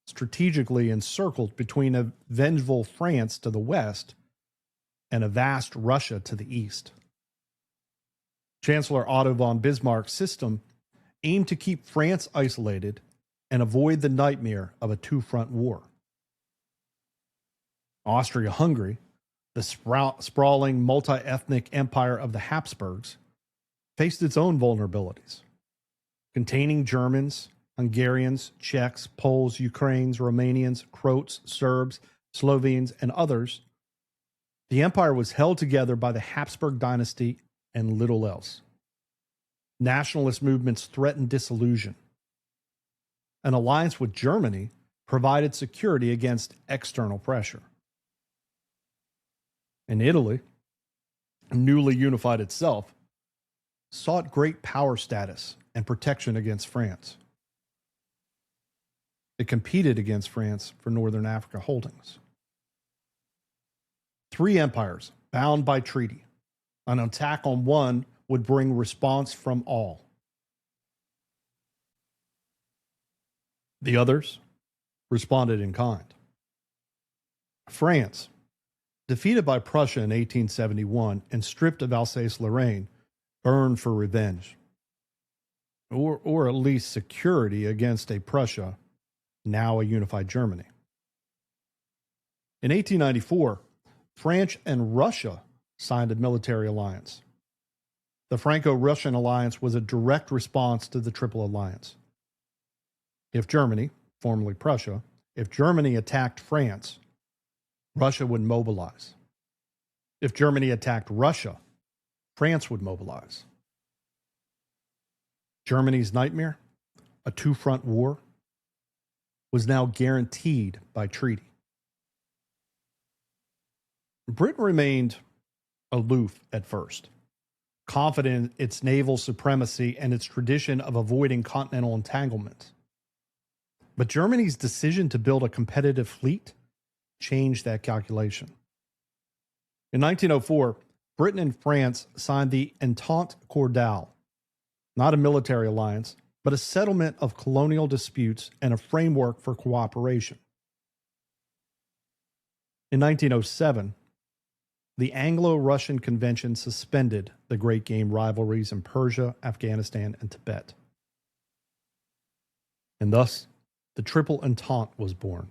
strategically encircled between a vengeful France to the west and a vast Russia to the east. Chancellor Otto von Bismarck's system aimed to keep France isolated and avoid the nightmare of a two-front war. Austria-Hungary, the sprawling multi-ethnic empire of the Habsburgs, faced its own vulnerabilities. Containing Germans, Hungarians, Czechs, Poles, Ukrainians, Romanians, Croats, Serbs, Slovenes, and others, the empire was held together by the Habsburg dynasty and little else. Nationalist movements threatened dissolution. An alliance with Germany provided security against external pressure. And Italy, newly unified itself, sought great power status and protection against France. It competed against France for Northern Africa holdings. Three empires bound by treaty. An attack on one would bring response from all. The others responded in kind. France, defeated by Prussia in 1871 and stripped of Alsace-Lorraine, burned for revenge, or at least security against a Prussia, now a unified Germany. In 1894, France and Russia signed a military alliance. The Franco-Russian alliance was a direct response to the Triple Alliance. If Germany, formerly Prussia, if Germany attacked France, Russia would mobilize. If Germany attacked Russia, France would mobilize. Germany's nightmare, a two-front war, was now guaranteed by treaty. Britain remained aloof at first, confident in its naval supremacy and its tradition of avoiding continental entanglements. But Germany's decision to build a competitive fleet changed that calculation. In 1904, Britain and France signed the Entente cordiale, not a military alliance, but a settlement of colonial disputes and a framework for cooperation. In 1907, the Anglo-Russian Convention suspended the Great Game rivalries in Persia, Afghanistan, and Tibet. And thus, the Triple Entente was born.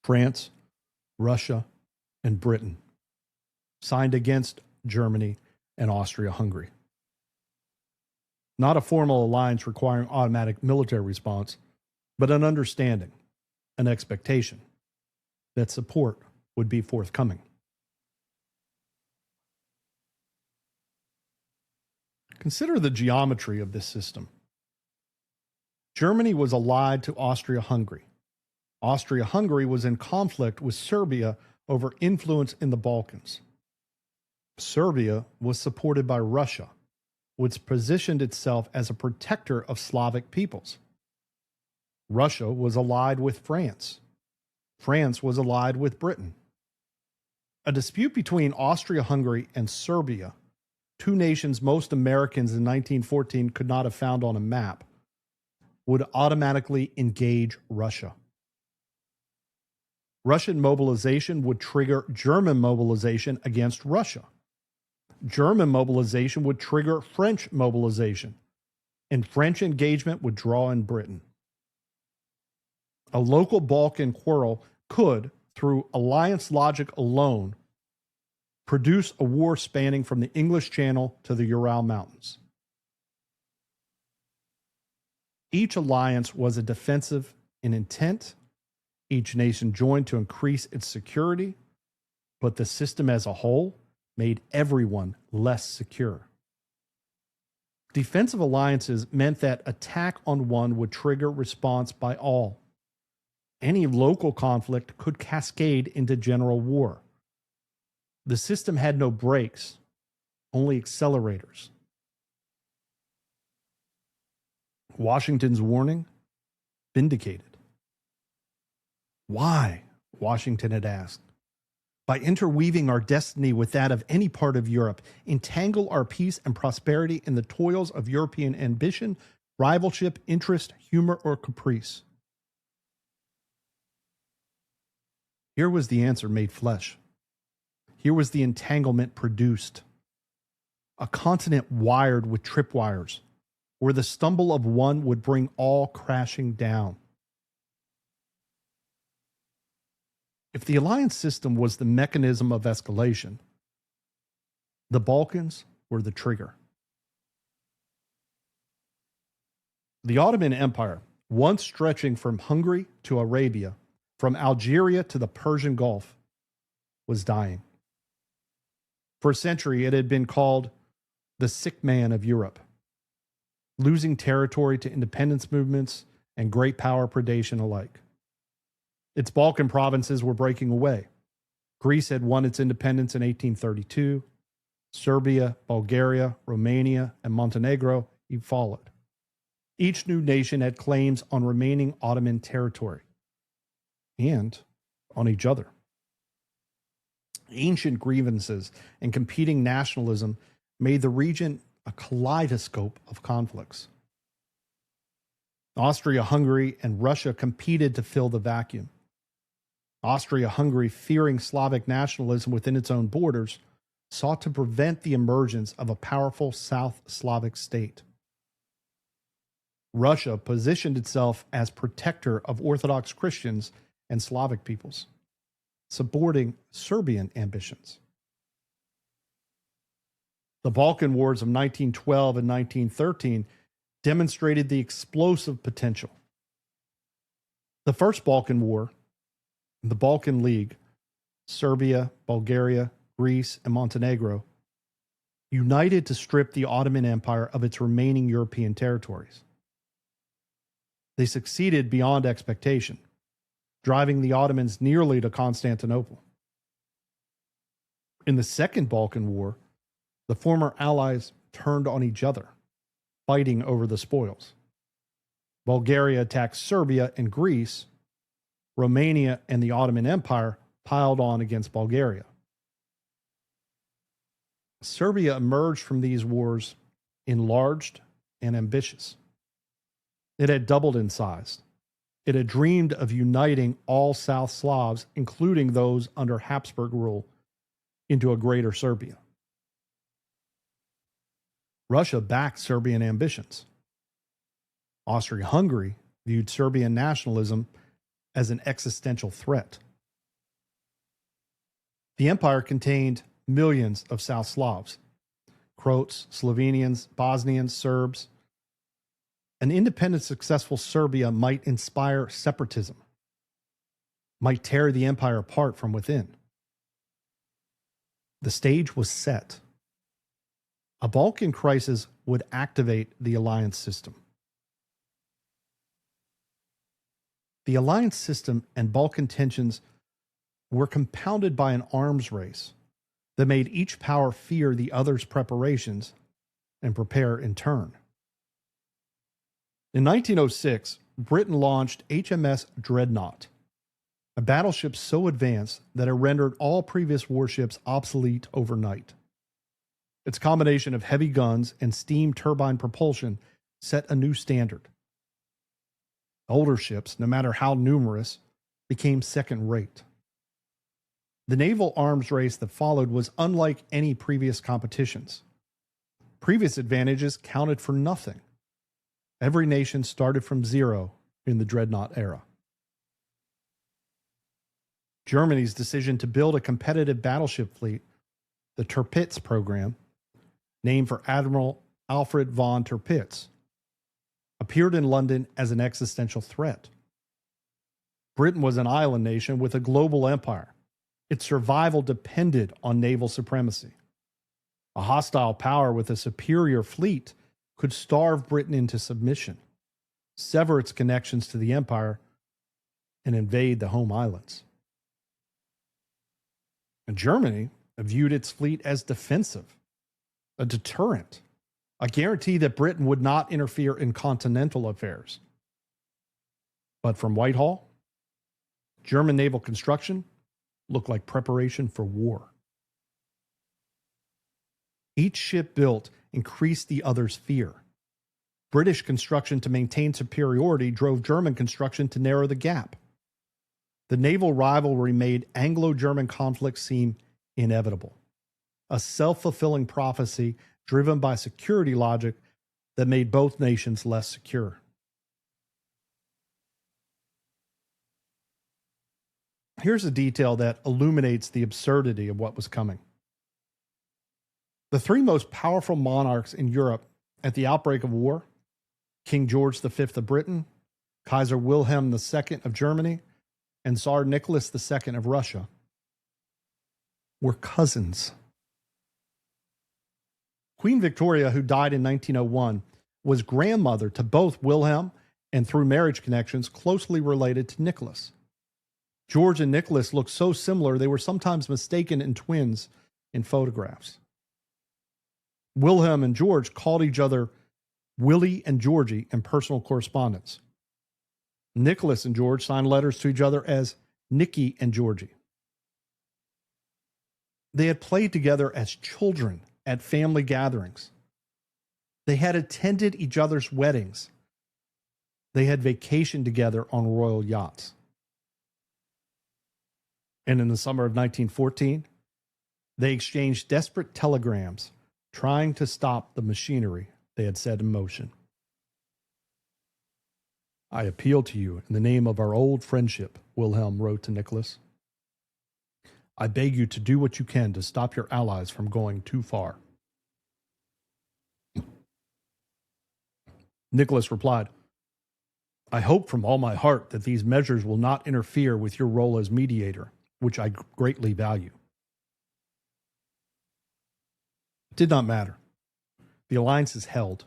France, Russia, and Britain signed against Germany and Austria-Hungary. Not a formal alliance requiring automatic military response, but an understanding, an expectation that support would be forthcoming. Consider the geometry of this system. Germany was allied to Austria-Hungary. Austria-Hungary was in conflict with Serbia over influence in the Balkans. Serbia was supported by Russia, which positioned itself as a protector of Slavic peoples. Russia was allied with France. France was allied with Britain. A dispute between Austria-Hungary and Serbia, two nations most Americans in 1914 could not have found on a map, would automatically engage Russia. Russian mobilization would trigger German mobilization against Russia. German mobilization would trigger French mobilization, and French engagement would draw in Britain. A local Balkan quarrel could, through alliance logic alone, produce a war spanning from the English Channel to the Ural Mountains. Each alliance was a defensive in intent. Each nation joined to increase its security, but the system as a whole made everyone less secure. Defensive alliances meant that attack on one would trigger response by all. Any local conflict could cascade into general war. The system had no brakes, only accelerators. Washington's warning? Vindicated. Why? Washington had asked. By interweaving our destiny with that of any part of Europe, entangle our peace and prosperity in the toils of European ambition, rivalship, interest, humor, or caprice. Here was the answer made flesh. Here was the entanglement produced. A continent wired with tripwires, where the stumble of one would bring all crashing down. If the alliance system was the mechanism of escalation, the Balkans were the trigger. The Ottoman Empire, once stretching from Hungary to Arabia, from Algeria to the Persian Gulf, was dying. For a century, it had been called the sick man of Europe, losing territory to independence movements and great power predation alike. Its Balkan provinces were breaking away. Greece had won its independence in 1832. Serbia, Bulgaria, Romania, and Montenegro followed. Each new nation had claims on remaining Ottoman territory and on each other. Ancient grievances and competing nationalism made the region a kaleidoscope of conflicts. Austria-Hungary and Russia competed to fill the vacuum. Austria-Hungary, fearing Slavic nationalism within its own borders, sought to prevent the emergence of a powerful South Slavic state. Russia positioned itself as protector of Orthodox Christians and Slavic peoples, supporting Serbian ambitions. The Balkan Wars of 1912 and 1913 demonstrated the explosive potential. The First Balkan War, the Balkan League, Serbia, Bulgaria, Greece, and Montenegro, united to strip the Ottoman Empire of its remaining European territories. They succeeded beyond expectation, driving the Ottomans nearly to Constantinople. In the Second Balkan War, the former allies turned on each other, fighting over the spoils. Bulgaria attacked Serbia and Greece. Romania and the Ottoman Empire piled on against Bulgaria. Serbia emerged from these wars enlarged and ambitious. It had doubled in size. It had dreamed of uniting all South Slavs, including those under Habsburg rule, into a greater Serbia. Russia backed Serbian ambitions. Austria-Hungary viewed Serbian nationalism as an existential threat. The empire contained millions of South Slavs, Croats, Slovenians, Bosnians, Serbs. An independent, successful Serbia might inspire separatism, might tear the empire apart from within. The stage was set. A Balkan crisis would activate the alliance system. The alliance system and Balkan tensions were compounded by an arms race that made each power fear the other's preparations and prepare in turn. In 1906, Britain launched HMS Dreadnought, a battleship so advanced that it rendered all previous warships obsolete overnight. Its combination of heavy guns and steam turbine propulsion set a new standard. Older ships, no matter how numerous, became second-rate. The naval arms race that followed was unlike any previous competitions. Previous advantages counted for nothing. Every nation started from zero in the Dreadnought era. Germany's decision to build a competitive battleship fleet, the Tirpitz program, named for Admiral Alfred von Tirpitz, appeared in London as an existential threat. Britain was an island nation with a global empire. Its survival depended on naval supremacy. A hostile power with a superior fleet could starve Britain into submission, sever its connections to the empire, and invade the home islands. And Germany viewed its fleet as defensive, a deterrent, a guarantee that Britain would not interfere in continental affairs. But from Whitehall, German naval construction looked like preparation for war. Each ship built increased the other's fear. British construction to maintain superiority drove German construction to narrow the gap. The naval rivalry made Anglo-German conflict seem inevitable, a self-fulfilling prophecy driven by security logic that made both nations less secure. Here's a detail that illuminates the absurdity of what was coming. The three most powerful monarchs in Europe at the outbreak of war, King George V of Britain, Kaiser Wilhelm II of Germany, and Tsar Nicholas II of Russia, were cousins. Queen Victoria, who died in 1901, was grandmother to both Wilhelm and, through marriage connections, closely related to Nicholas. George and Nicholas looked so similar they were sometimes mistaken in twins in photographs. Wilhelm and George called each other Willie and Georgie in personal correspondence. Nicholas and George signed letters to each other as Nicky and Georgie. They had played together as children at family gatherings. They had attended each other's weddings. They had vacationed together on royal yachts. And in the summer of 1914, they exchanged desperate telegrams trying to stop the machinery they had set in motion. I appeal to you in the name of our old friendship, Wilhelm wrote to Nicholas. I beg you to do what you can to stop your allies from going too far. Nicholas replied, I hope from all my heart that these measures will not interfere with your role as mediator, which I greatly value. It did not matter. The alliance is held.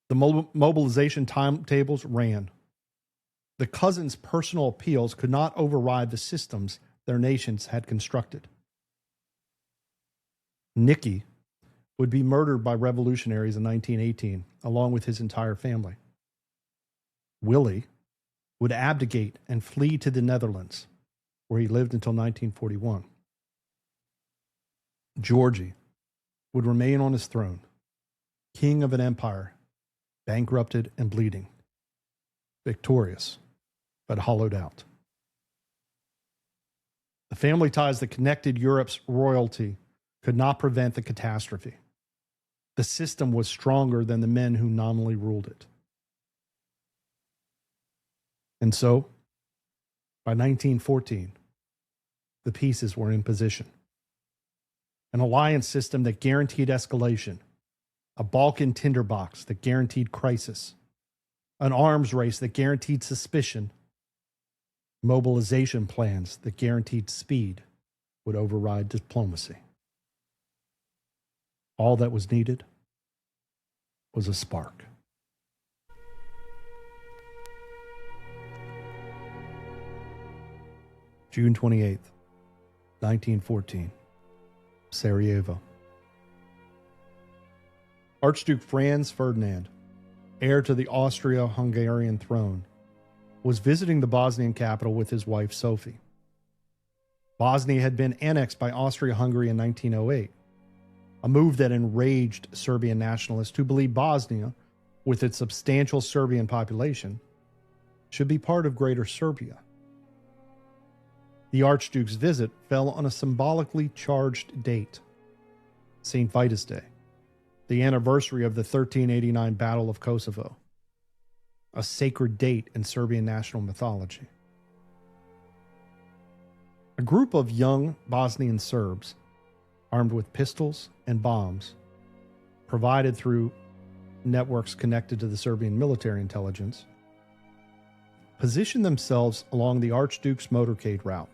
The mobilization timetables ran. The cousins' personal appeals could not override the systems their nations had constructed. Nicky would be murdered by revolutionaries in 1918, along with his entire family. Willie would abdicate and flee to the Netherlands, where he lived until 1941. Georgie would remain on his throne, king of an empire, bankrupted and bleeding, victorious, but hollowed out. The family ties that connected Europe's royalty could not prevent the catastrophe. The system was stronger than the men who nominally ruled it. And so, by 1914, the pieces were in position. An alliance system that guaranteed escalation, a Balkan tinderbox that guaranteed crisis, an arms race that guaranteed suspicion, mobilization plans that guaranteed speed would override diplomacy. All that was needed was a spark. June 28th, 1914, Sarajevo. Archduke Franz Ferdinand, heir to the Austria-Hungarian throne, was visiting the Bosnian capital with his wife Sophie. Bosnia had been annexed by Austria-Hungary in 1908, a move that enraged Serbian nationalists who believed Bosnia, with its substantial Serbian population, should be part of Greater Serbia. The Archduke's visit fell on a symbolically charged date, St. Vitus Day, the anniversary of the 1389 Battle of Kosovo, a sacred date in Serbian national mythology. A group of young Bosnian Serbs, armed with pistols and bombs, provided through networks connected to the Serbian military intelligence, positioned themselves along the Archduke's motorcade route.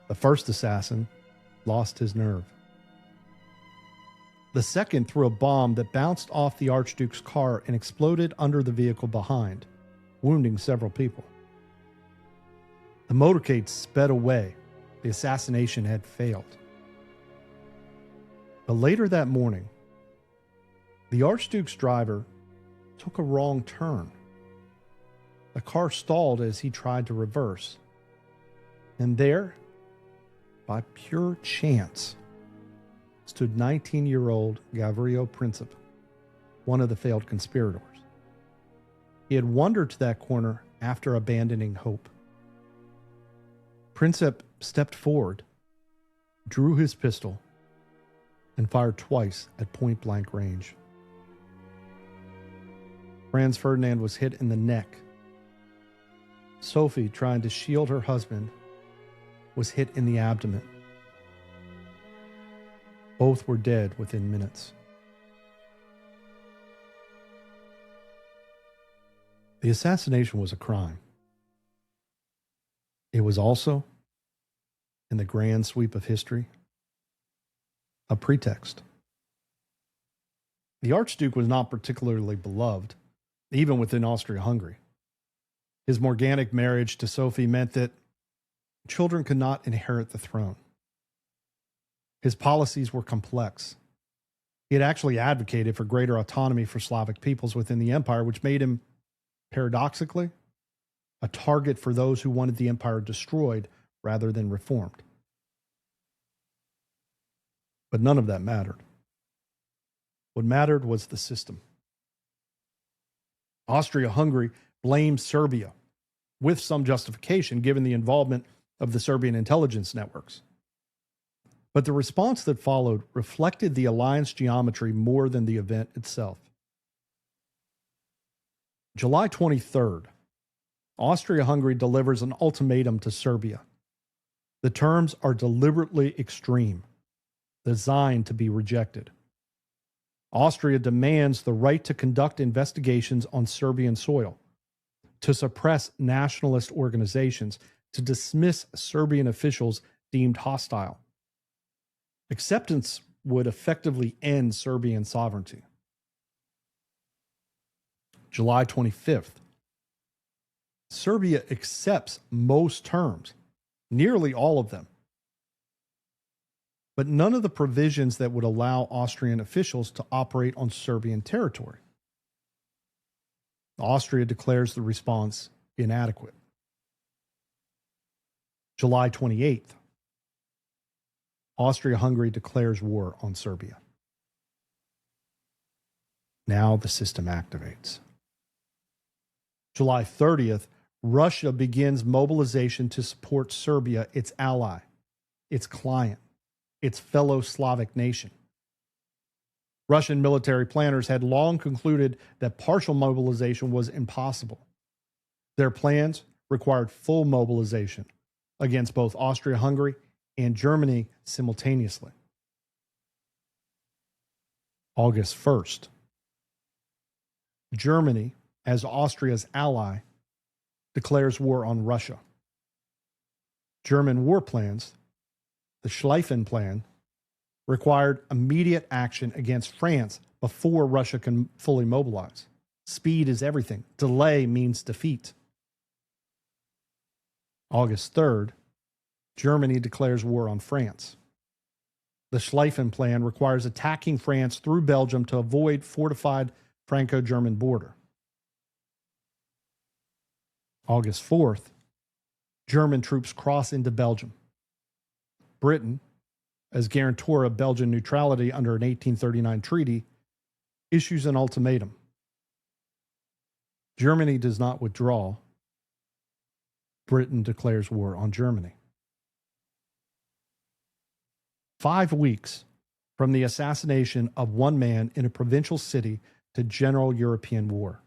The first assassin lost his nerve. The second threw a bomb that bounced off the Archduke's car and exploded under the vehicle behind, wounding several people. The motorcade sped away. The assassination had failed. But later that morning, the Archduke's driver took a wrong turn. The car stalled as he tried to reverse. And there, by pure chance, stood 19-year-old Gavrilo Princip, one of the failed conspirators. He had wandered to that corner after abandoning hope. Princip stepped forward, drew his pistol, and fired twice at point-blank range. Franz Ferdinand was hit in the neck. Sophie, trying to shield her husband, was hit in the abdomen. Both were dead within minutes. The assassination was a crime. It was also, in the grand sweep of history, a pretext. The Archduke was not particularly beloved, even within Austria-Hungary. His morganic marriage to Sophie meant that children could not inherit the throne. His policies were complex. He had actually advocated for greater autonomy for Slavic peoples within the empire, which made him, paradoxically, a target for those who wanted the empire destroyed rather than reformed. But none of that mattered. What mattered was the system. Austria-Hungary blamed Serbia, with some justification given the involvement of the Serbian intelligence networks. But the response that followed reflected the alliance geometry more than the event itself. July 23rd, Austria-Hungary delivers an ultimatum to Serbia. The terms are deliberately extreme, designed to be rejected. Austria demands the right to conduct investigations on Serbian soil, to suppress nationalist organizations, to dismiss Serbian officials deemed hostile. Acceptance would effectively end Serbian sovereignty. July 25th. Serbia accepts most terms, nearly all of them, but none of the provisions that would allow Austrian officials to operate on Serbian territory. Austria declares the response inadequate. July 28th. Austria-Hungary declares war on Serbia. Now the system activates. July 30th, Russia begins mobilization to support Serbia, its ally, its client, its fellow Slavic nation. Russian military planners had long concluded that partial mobilization was impossible. Their plans required full mobilization against both Austria-Hungary and Germany simultaneously. August 1st. Germany, as Austria's ally, declares war on Russia. German war plans, the Schlieffen Plan, required immediate action against France before Russia can fully mobilize. Speed is everything. Delay means defeat. August 3rd, Germany declares war on France. The Schlieffen Plan requires attacking France through Belgium to avoid fortified Franco-German border. August 4th, German troops cross into Belgium. Britain, as guarantor of Belgian neutrality under an 1839 treaty, issues an ultimatum. Germany does not withdraw. Britain declares war on Germany. 5 weeks from the assassination of one man in a provincial city to general European war.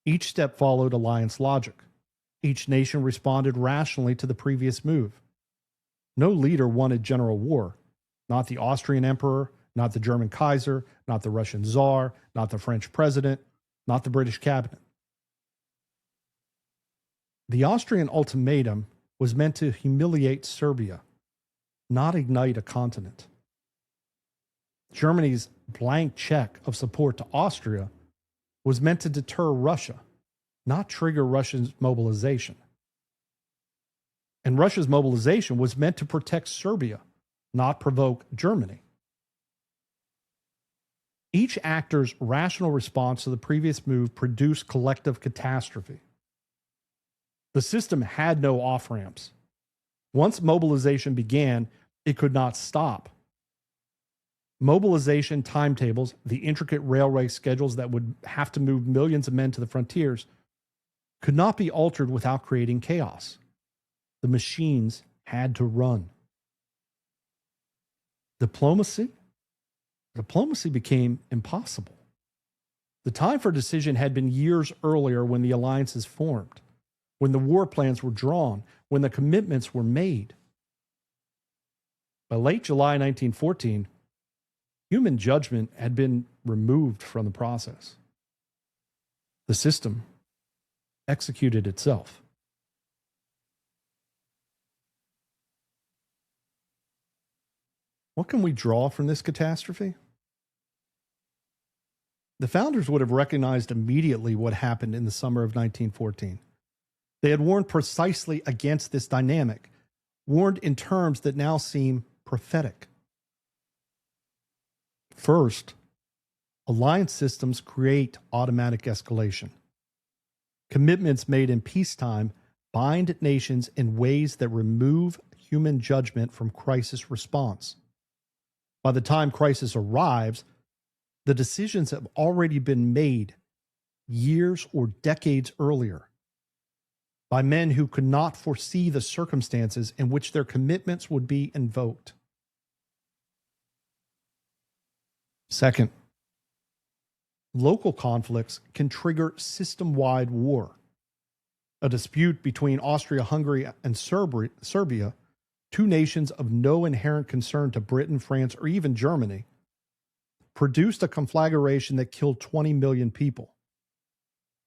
Each step followed alliance logic. Each nation responded rationally to the previous move. No leader wanted general war. Not the Austrian emperor, not the German Kaiser, not the Russian Tsar, not the French president, not the British cabinet. The Austrian ultimatum was meant to humiliate Serbia, not ignite a continent. Germany's blank check of support to Austria was meant to deter Russia, not trigger Russia's mobilization. And Russia's mobilization was meant to protect Serbia, not provoke Germany. Each actor's rational response to the previous move produced collective catastrophe. The system had no off-ramps. Once mobilization began, it could not stop. Mobilization timetables, the intricate railway schedules that would have to move millions of men to the frontiers, could not be altered without creating chaos. The machines had to run. Diplomacy became impossible. The time for decision had been years earlier when the alliances formed, when the war plans were drawn, when the commitments were made. By late July 1914, human judgment had been removed from the process. The system executed itself. What can we draw from this catastrophe? The founders would have recognized immediately what happened in the summer of 1914. They had warned precisely against this dynamic, warned in terms that now seem prophetic. First, alliance systems create automatic escalation. Commitments made in peacetime bind nations in ways that remove human judgment from crisis response. By the time crisis arrives, the decisions have already been made years or decades earlier by men who could not foresee the circumstances in which their commitments would be invoked. Second, local conflicts can trigger system-wide war. A dispute between Austria-Hungary and Serbia, two nations of no inherent concern to Britain, France, or even Germany, produced a conflagration that killed 20 million people.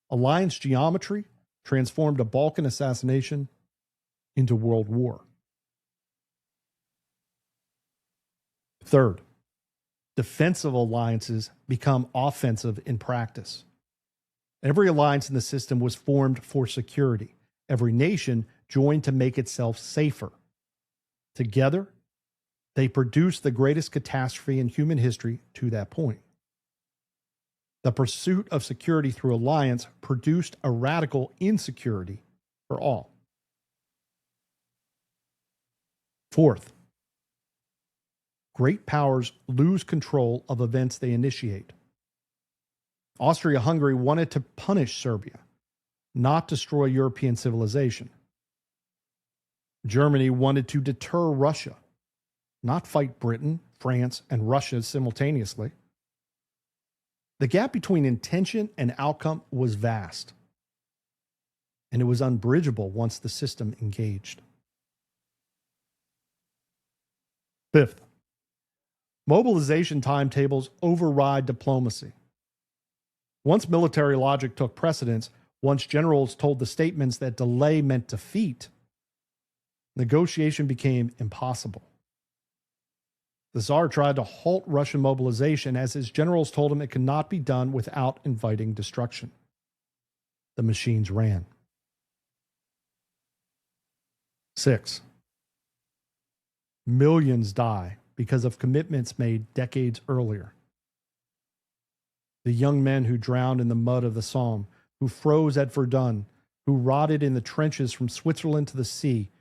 Alliance geometry transformed a Balkan assassination into world war. Third, defensive alliances become offensive in practice. Every alliance in the system was formed for security. Every nation joined to make itself safer. Together, they produced the greatest catastrophe in human history to that point. The pursuit of security through alliance produced a radical insecurity for all. Fourth, great powers lose control of events they initiate. Austria-Hungary wanted to punish Serbia, not destroy European civilization. Germany wanted to deter Russia, not fight Britain, France, and Russia simultaneously. The gap between intention and outcome was vast, and it was unbridgeable once the system engaged. Fifth, mobilization timetables override diplomacy. Once military logic took precedence, once generals told the statements that delay meant defeat, negotiation became impossible. The Tsar tried to halt Russian mobilization as his generals told him it could not be done without inviting destruction. The machines ran. 6. Millions die because of commitments made decades earlier. The young men who drowned in the mud of the Somme, who froze at Verdun, who rotted in the trenches from Switzerland to the sea,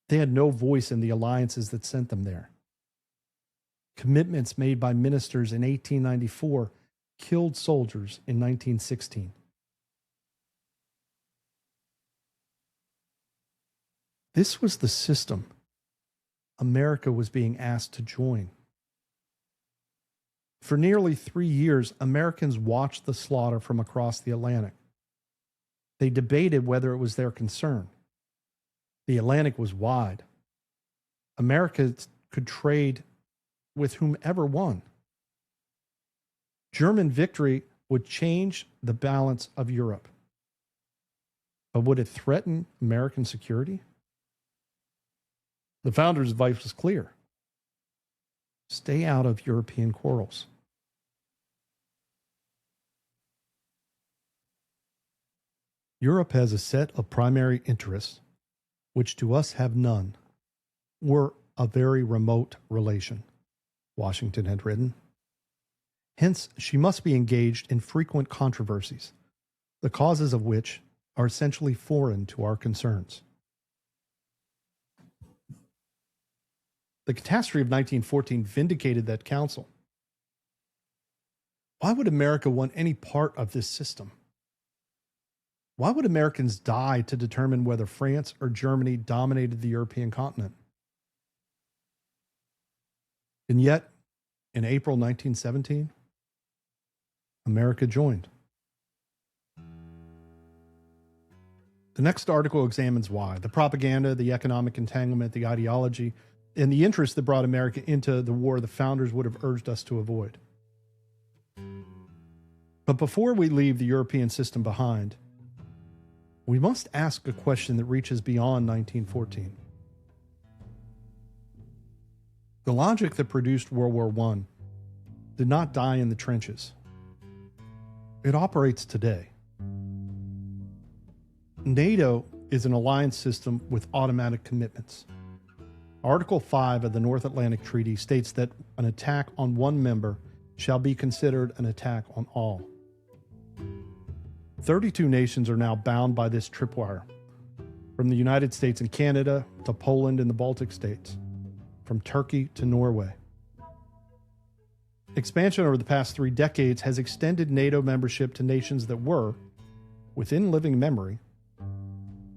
they had no voice in the alliances that sent them there. Commitments made by ministers in 1894 killed soldiers in 1916. This was the system America was being asked to join. For nearly 3 years, Americans watched the slaughter from across the Atlantic. They debated whether it was their concern. The Atlantic was wide. America could trade with whomever won. German victory would change the balance of Europe. But would it threaten American security? The founders' advice was clear. Stay out of European quarrels. Europe has a set of primary interests, which to us have none, or a very remote relation, Washington had written. Hence, she must be engaged in frequent controversies, the causes of which are essentially foreign to our concerns. The catastrophe of 1914 vindicated that counsel. Why would America want any part of this system? Why would Americans die to determine whether France or Germany dominated the European continent? And yet, in April 1917, America joined. The next article examines why. The propaganda, the economic entanglement, the ideology, and the interest that brought America into the war the founders would have urged us to avoid. But before we leave the European system behind, we must ask a question that reaches beyond 1914. The logic that produced World War I did not die in the trenches. It operates today. NATO is an alliance system with automatic commitments. Article 5 of the North Atlantic Treaty states that an attack on one member shall be considered an attack on all. 32 nations are now bound by this tripwire, from the United States and Canada to Poland and the Baltic states, from Turkey to Norway. Expansion over the past 3 decades has extended NATO membership to nations that were, within living memory,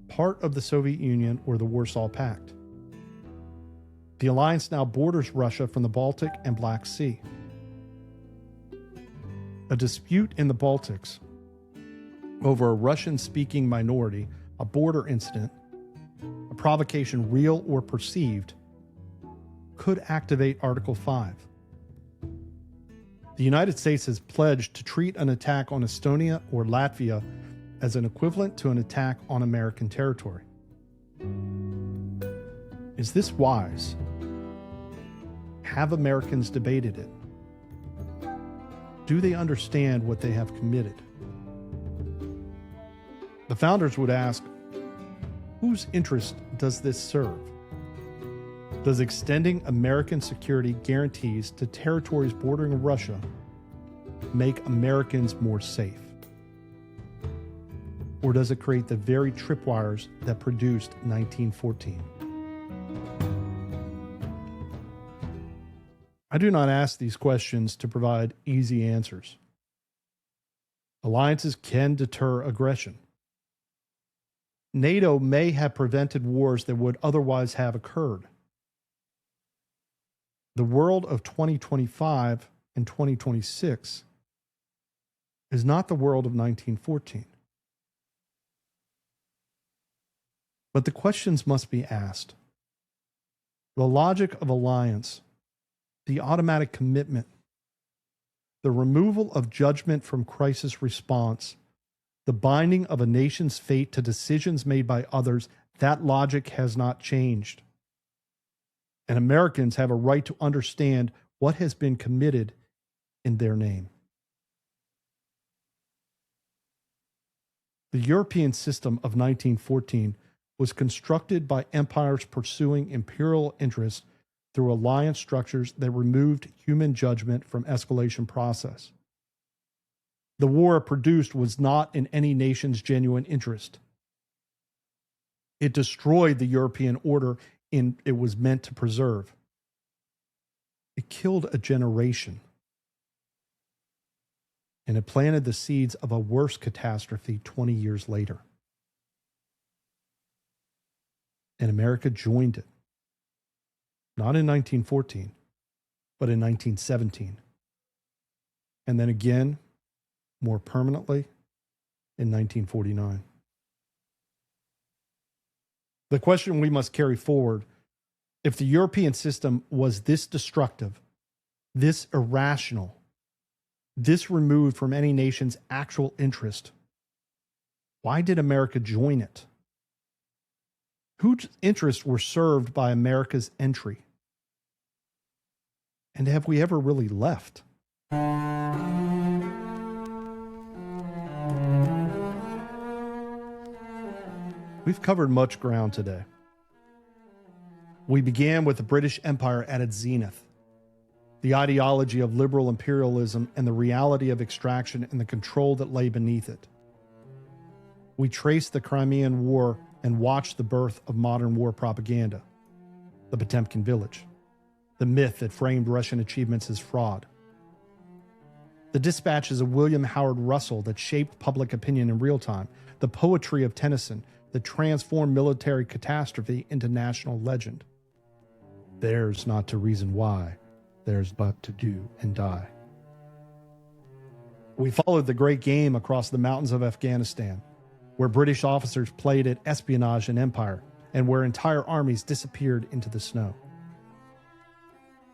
part of the Soviet Union or the Warsaw Pact. The alliance now borders Russia from the Baltic and Black Sea. A dispute in the Baltics over a Russian-speaking minority, a border incident, a provocation real or perceived, could activate Article 5. The United States has pledged to treat an attack on Estonia or Latvia as an equivalent to an attack on American territory. Is this wise? Have Americans debated it? Do they understand what they have committed? The founders would ask, whose interest does this serve? Does extending American security guarantees to territories bordering Russia make Americans more safe? Or does it create the very tripwires that produced 1914? I do not ask these questions to provide easy answers. Alliances can deter aggression. NATO may have prevented wars that would otherwise have occurred. The world of 2025 and 2026 is not the world of 1914. But the questions must be asked. The logic of alliance, the automatic commitment, the removal of judgment from crisis response, the binding of a nation's fate to decisions made by others, that logic has not changed. and Americans have a right to understand what has been committed in their name. The European system of 1914 was constructed by empires pursuing imperial interests through alliance structures that removed human judgment from escalation process. The war it produced was not in any nation's genuine interest. It destroyed the European order it was meant to preserve. It killed a generation. And it planted the seeds of a worse catastrophe 20 years later. And America joined it. Not in 1914, but in 1917. And then again, more permanently, in 1949. The question we must carry forward, if the European system was this destructive, this irrational, this removed from any nation's actual interest, why did America join it? Whose interests were served by America's entry? And have we ever really left? We've covered much ground today. We began with the British Empire at its zenith, the ideology of liberal imperialism and the reality of extraction and the control that lay beneath it. We traced the Crimean War and watched the birth of modern war propaganda, the Potemkin village, the myth that framed Russian achievements as fraud, the dispatches of William Howard Russell that shaped public opinion in real time, the poetry of Tennyson that transformed military catastrophe into national legend. Theirs not to reason why, theirs but to do and die. We followed the great game across the mountains of Afghanistan, where British officers played at espionage and empire, and where entire armies disappeared into the snow.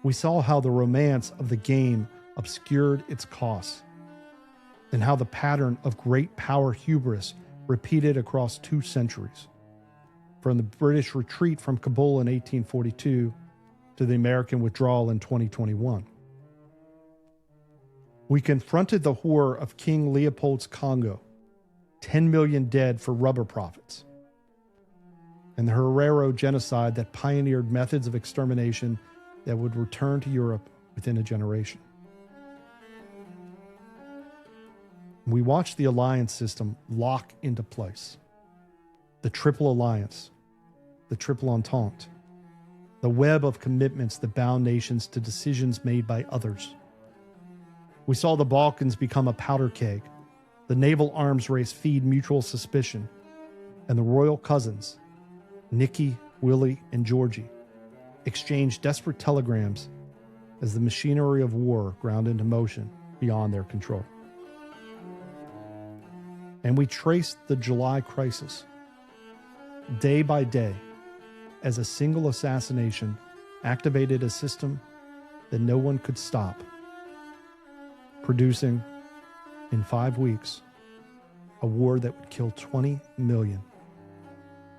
We saw how the romance of the game obscured its costs, and how the pattern of great power hubris repeated across 2 centuries, from the British retreat from Kabul in 1842 to the American withdrawal in 2021. We confronted the horror of King Leopold's Congo, 10 million dead for rubber profits, and the Herero genocide that pioneered methods of extermination that would return to Europe within a generation. We watched the alliance system lock into place. The Triple Alliance, the Triple Entente, the web of commitments that bound nations to decisions made by others. We saw the Balkans become a powder keg, the naval arms race feed mutual suspicion, and the royal cousins, Nicky, Willie, and Georgie, exchanged desperate telegrams as the machinery of war ground into motion beyond their control. And we traced the July crisis, day by day, as a single assassination activated a system that no one could stop, producing, in 5 weeks, a war that would kill 20 million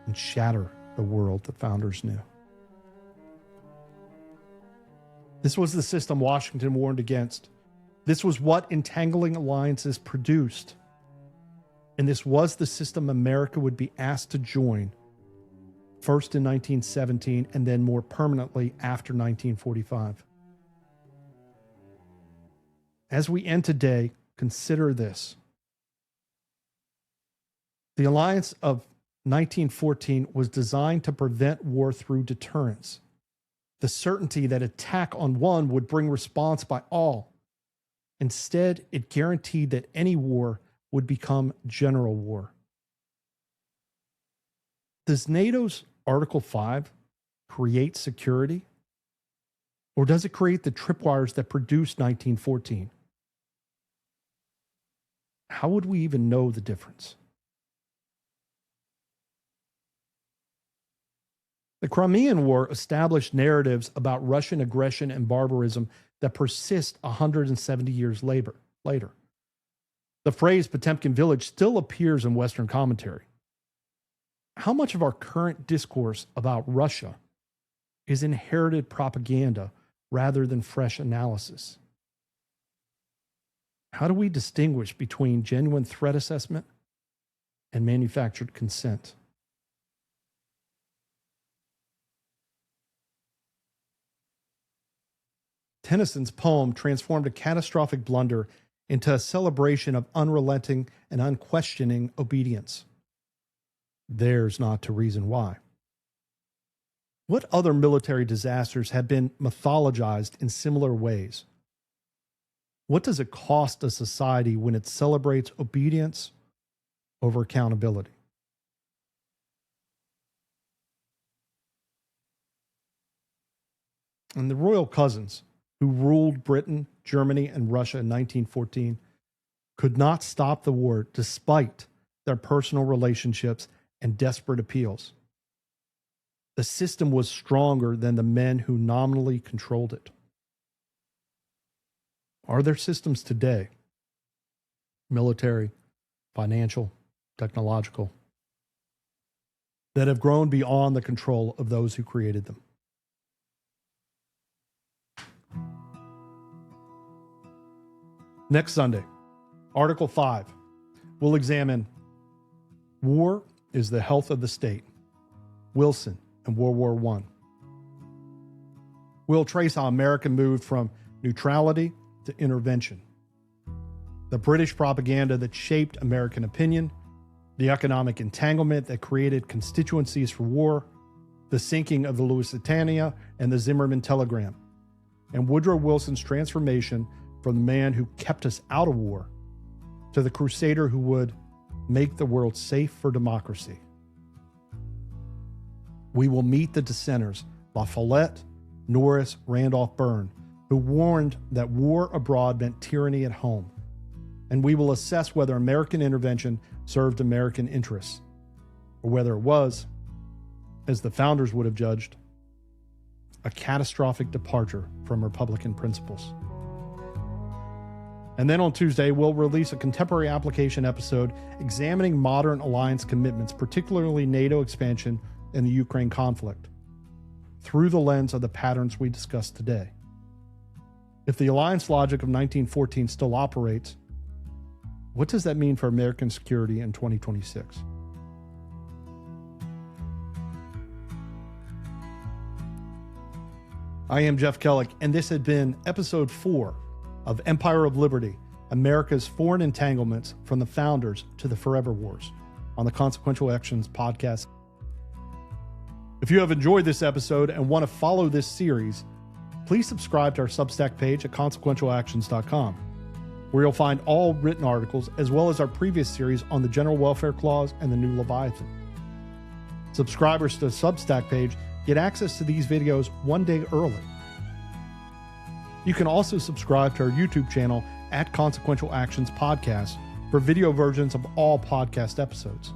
and shatter the world the founders knew. This was the system Washington warned against. This was what entangling alliances produced. And this was the system America would be asked to join, first in 1917 and then more permanently after 1945. As we end today, consider this. The alliance of 1914 was designed to prevent war through deterrence, the certainty that attack on one would bring response by all. Instead, it guaranteed that any war would become general war. Does NATO's Article 5 create security? Or does it create the tripwires that produced 1914? How would we even know the difference? The Crimean War established narratives about Russian aggression and barbarism that persist 170 years later. The phrase Potemkin village still appears in Western commentary. How much of our current discourse about Russia is inherited propaganda rather than fresh analysis? How do we distinguish between genuine threat assessment and manufactured consent? Tennyson's poem transformed a catastrophic blunder into a celebration of unrelenting and unquestioning obedience. Theirs not to reason why. What other military disasters have been mythologized in similar ways? What does it cost a society when it celebrates obedience over accountability? And the royal cousins, who ruled Britain, Germany, and Russia in 1914, could not stop the war despite their personal relationships and desperate appeals. The system was stronger than the men who nominally controlled it. Are there systems today, military, financial, technological, that have grown beyond the control of those who created them? Next Sunday, Article 5, we'll examine War is the Health of the State, Wilson and World War I. We'll trace how America moved from neutrality to intervention, the British propaganda that shaped American opinion, the economic entanglement that created constituencies for war, the sinking of the Lusitania and the Zimmerman telegram, and Woodrow Wilson's transformation from the man who kept us out of war to the crusader who would make the world safe for democracy. We will meet the dissenters, La Follette, Norris, Randolph, Byrne, who warned that war abroad meant tyranny at home. And we will assess whether American intervention served American interests, or whether it was, as the founders would have judged, a catastrophic departure from Republican principles. And then on Tuesday, we'll release a contemporary application episode examining modern alliance commitments, particularly NATO expansion and the Ukraine conflict, through the lens of the patterns we discussed today. If the alliance logic of 1914 still operates, what does that mean for American security in 2026? I am Jeff Kellick, and this had been episode 4 of Empire of Liberty, America's Foreign Entanglements from the Founders to the Forever Wars on the Consequential Actions podcast. If you have enjoyed this episode and want to follow this series, please subscribe to our Substack page at consequentialactions.com, where you'll find all written articles as well as our previous series on the General Welfare Clause and the New Leviathan. Subscribers to the Substack page get access to these videos one day early. You can also subscribe to our YouTube channel at Consequential Actions Podcast for video versions of all podcast episodes.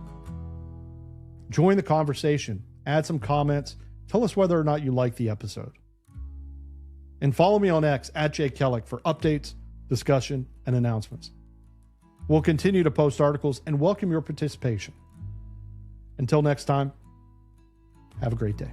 Join the conversation, add some comments, tell us whether or not you like the episode. And follow me on X at @JKellick for updates, discussion, and announcements. We'll continue to post articles and welcome your participation. Until next time, have a great day.